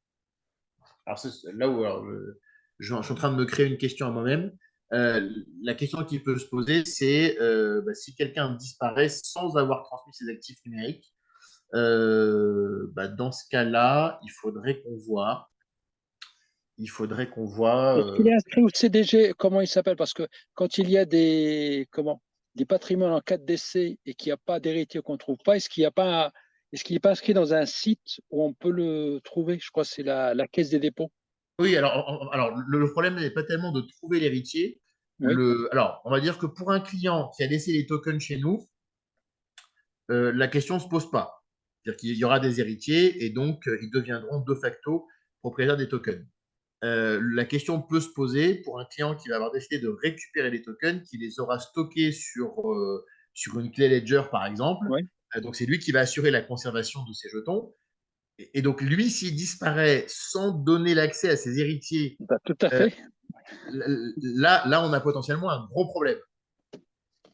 alors là où je suis en train de me créer une question à moi-même, la question qui peut se poser, c'est si quelqu'un disparaît sans avoir transmis ses actifs numériques, dans ce cas-là, il faudrait qu'on voit. Est-ce qu'il est inscrit au CDG? Comment il s'appelle? Parce que quand il y a des patrimoines en cas de décès et qu'il n'y a pas d'héritier qu'on ne trouve pas, est-ce qu'il n'est pas inscrit dans un site où on peut le trouver? Je crois que c'est la Caisse des dépôts. Oui, alors le problème n'est pas tellement de trouver l'héritier. Oui, Alors, on va dire que pour un client qui a laissé les tokens chez nous, la question ne se pose pas. C'est-à-dire qu'il y aura des héritiers et donc ils deviendront de facto propriétaires des tokens. La question peut se poser pour un client qui va avoir décidé de récupérer les tokens, qui les aura stockés sur une clé Ledger, par exemple. oui, Donc, c'est lui qui va assurer la conservation de ces jetons. Et donc, lui, s'il disparaît sans donner l'accès à ses héritiers, bah, tout à euh, fait. là, on a potentiellement un gros problème.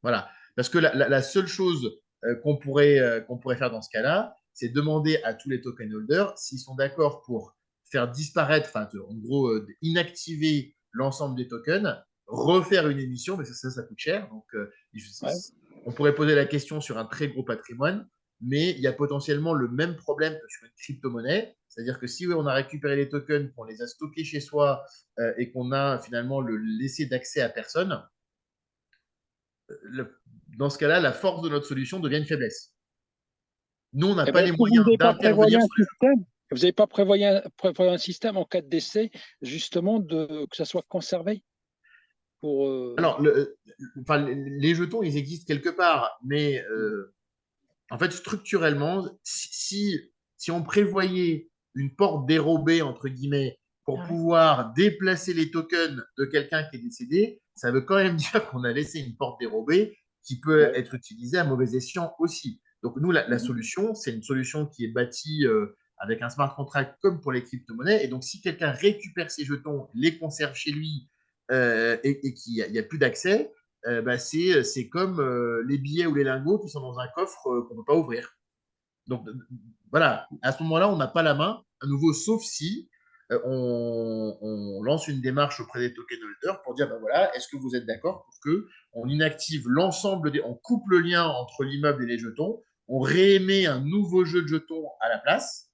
Voilà. Parce que la seule chose qu'on pourrait faire dans ce cas-là, c'est demander à tous les token holders s'ils sont d'accord pour faire disparaître, enfin, en gros, inactiver l'ensemble des tokens, refaire une émission, mais ça coûte cher. Donc, Ouais. on pourrait poser la question sur un très gros patrimoine, mais il y a potentiellement le même problème que sur une crypto-monnaie. C'est-à-dire que si on a récupéré les tokens, qu'on les a stockés chez soi et qu'on a finalement le laissé d'accès à personne, dans ce cas-là, la force de notre solution devient une faiblesse. Nous, on n'a Eh pas ben, les est-ce que vous moyens n'avez pas prévoyé d'intervenir un sur les jeux. système? Vous n'avez pas prévoyé un système en cas de décès, justement, que ça soit conservé pour, Alors, les jetons, ils existent quelque part, mais en fait, structurellement, si on prévoyait une porte dérobée, entre guillemets, pour Ah ouais. pouvoir déplacer les tokens de quelqu'un qui est décédé, ça veut quand même dire qu'on a laissé une porte dérobée qui peut Ouais. être utilisée à mauvais escient aussi. Donc, nous, la solution, c'est une solution qui est bâtie avec un smart contract comme pour les crypto-monnaies. Et donc, si quelqu'un récupère ses jetons, les conserve chez lui et qu'il n'y a plus d'accès, c'est comme les billets ou les lingots qui sont dans un coffre qu'on ne peut pas ouvrir. Donc voilà, à ce moment-là, on n'a pas la main, à nouveau, sauf si on lance une démarche auprès des token holders pour dire, voilà, est-ce que vous êtes d'accord pour que on inactive l'ensemble on coupe le lien entre l'immeuble et les jetons, on réémet un nouveau jeu de jetons à la place.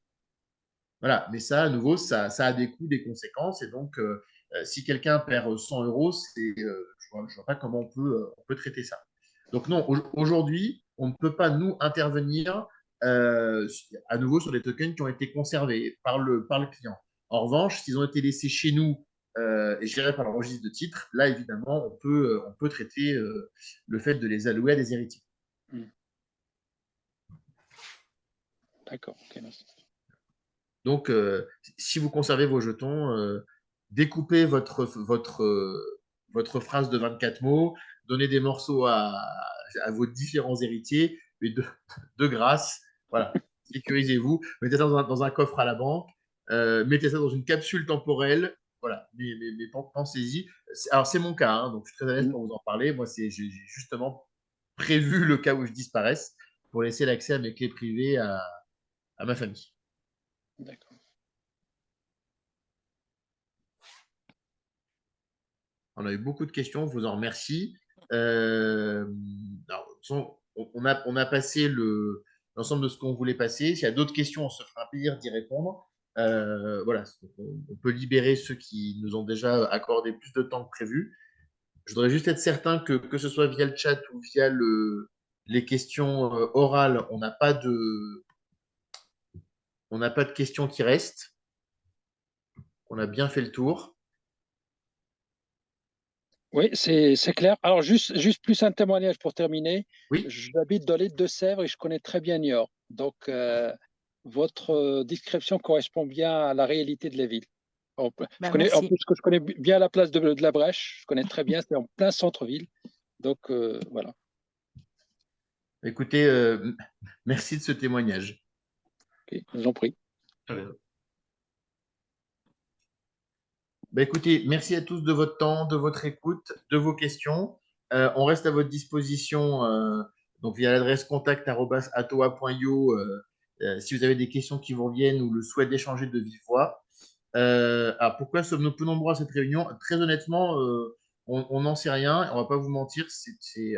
Voilà, mais ça, à nouveau, ça a des coûts, des conséquences, et donc si quelqu'un perd 100 euros, je ne vois pas comment on peut traiter ça. Donc non, aujourd'hui, on ne peut pas, nous, intervenir à nouveau sur des tokens qui ont été conservés par le client. En revanche, s'ils ont été laissés chez nous et gérés par le registre de titres, là, évidemment, on peut traiter le fait de les allouer à des héritiers. D'accord. Ok, merci. Donc, si vous conservez vos jetons, découpez votre phrase de 24 mots, donnez des morceaux à vos différents héritiers, mais de grâce, voilà, sécurisez-vous, mettez ça dans un coffre à la banque, mettez ça dans une capsule temporelle, voilà, mais pensez-y. Alors, c'est mon cas, hein, donc je suis très à l'aise pour vous en parler. Moi, j'ai justement prévu le cas où je disparaisse pour laisser l'accès à mes clés privées à ma famille. D'accord. On a eu beaucoup de questions, je vous en remercie. Alors, on a passé l'ensemble de ce qu'on voulait passer. S'il y a d'autres questions, on se fera un plaisir d'y répondre. Voilà, on peut libérer ceux qui nous ont déjà accordé plus de temps que prévu. Je voudrais juste être certain que ce soit via le chat ou via les questions orales, on n'a pas de questions qui restent. On a bien fait le tour. Oui, c'est clair. Alors, juste plus un témoignage pour terminer. Oui. J'habite dans l'île de Sèvres et je connais très bien Niort. Donc, votre description correspond bien à la réalité de la ville. En plus, Merci. je connais bien la place de la Brèche. Je connais très bien, c'est en plein centre-ville. Donc, voilà. Écoutez, merci de ce témoignage. Ok, je vous en prie. Très bien. Bah, écoutez, merci à tous de votre temps, de votre écoute, de vos questions. On reste à votre disposition donc via l'adresse contact@atoa.io si vous avez des questions qui vous reviennent ou le souhait d'échanger de vive voix. Alors pourquoi sommes-nous peu nombreux à cette réunion? Très honnêtement, on n'en sait rien. On ne va pas vous mentir.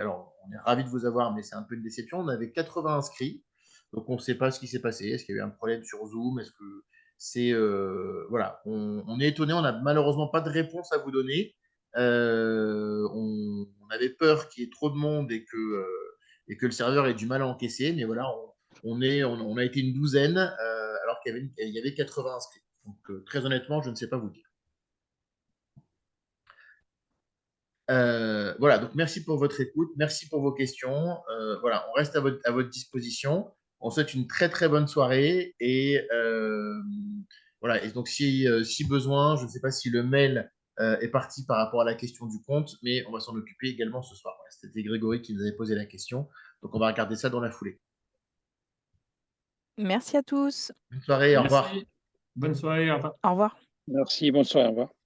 Alors, on est ravis de vous avoir, mais c'est un peu une déception. On avait 80 inscrits, donc on ne sait pas ce qui s'est passé. Est-ce qu'il y a eu un problème sur Zoom? Est-ce que c'est voilà, on est étonné. On n'a malheureusement pas de réponse à vous donner. On avait peur qu'il y ait trop de monde et que le serveur ait du mal à encaisser, mais voilà, on a été une douzaine alors qu'il y avait 80 inscrits. Donc, très honnêtement, je ne sais pas vous dire. Voilà, donc merci pour votre écoute, merci pour vos questions. Voilà, on reste à votre disposition. On souhaite une très très bonne soirée et voilà. Et donc si besoin, je ne sais pas si le mail est parti par rapport à la question du compte, mais on va s'en occuper également ce soir. Voilà, c'était Grégory qui nous avait posé la question, donc on va regarder ça dans la foulée. Merci à tous. Bonne soirée, au revoir. Merci. Bonne soirée. Au revoir. Au revoir. Merci, bonne soirée, au revoir.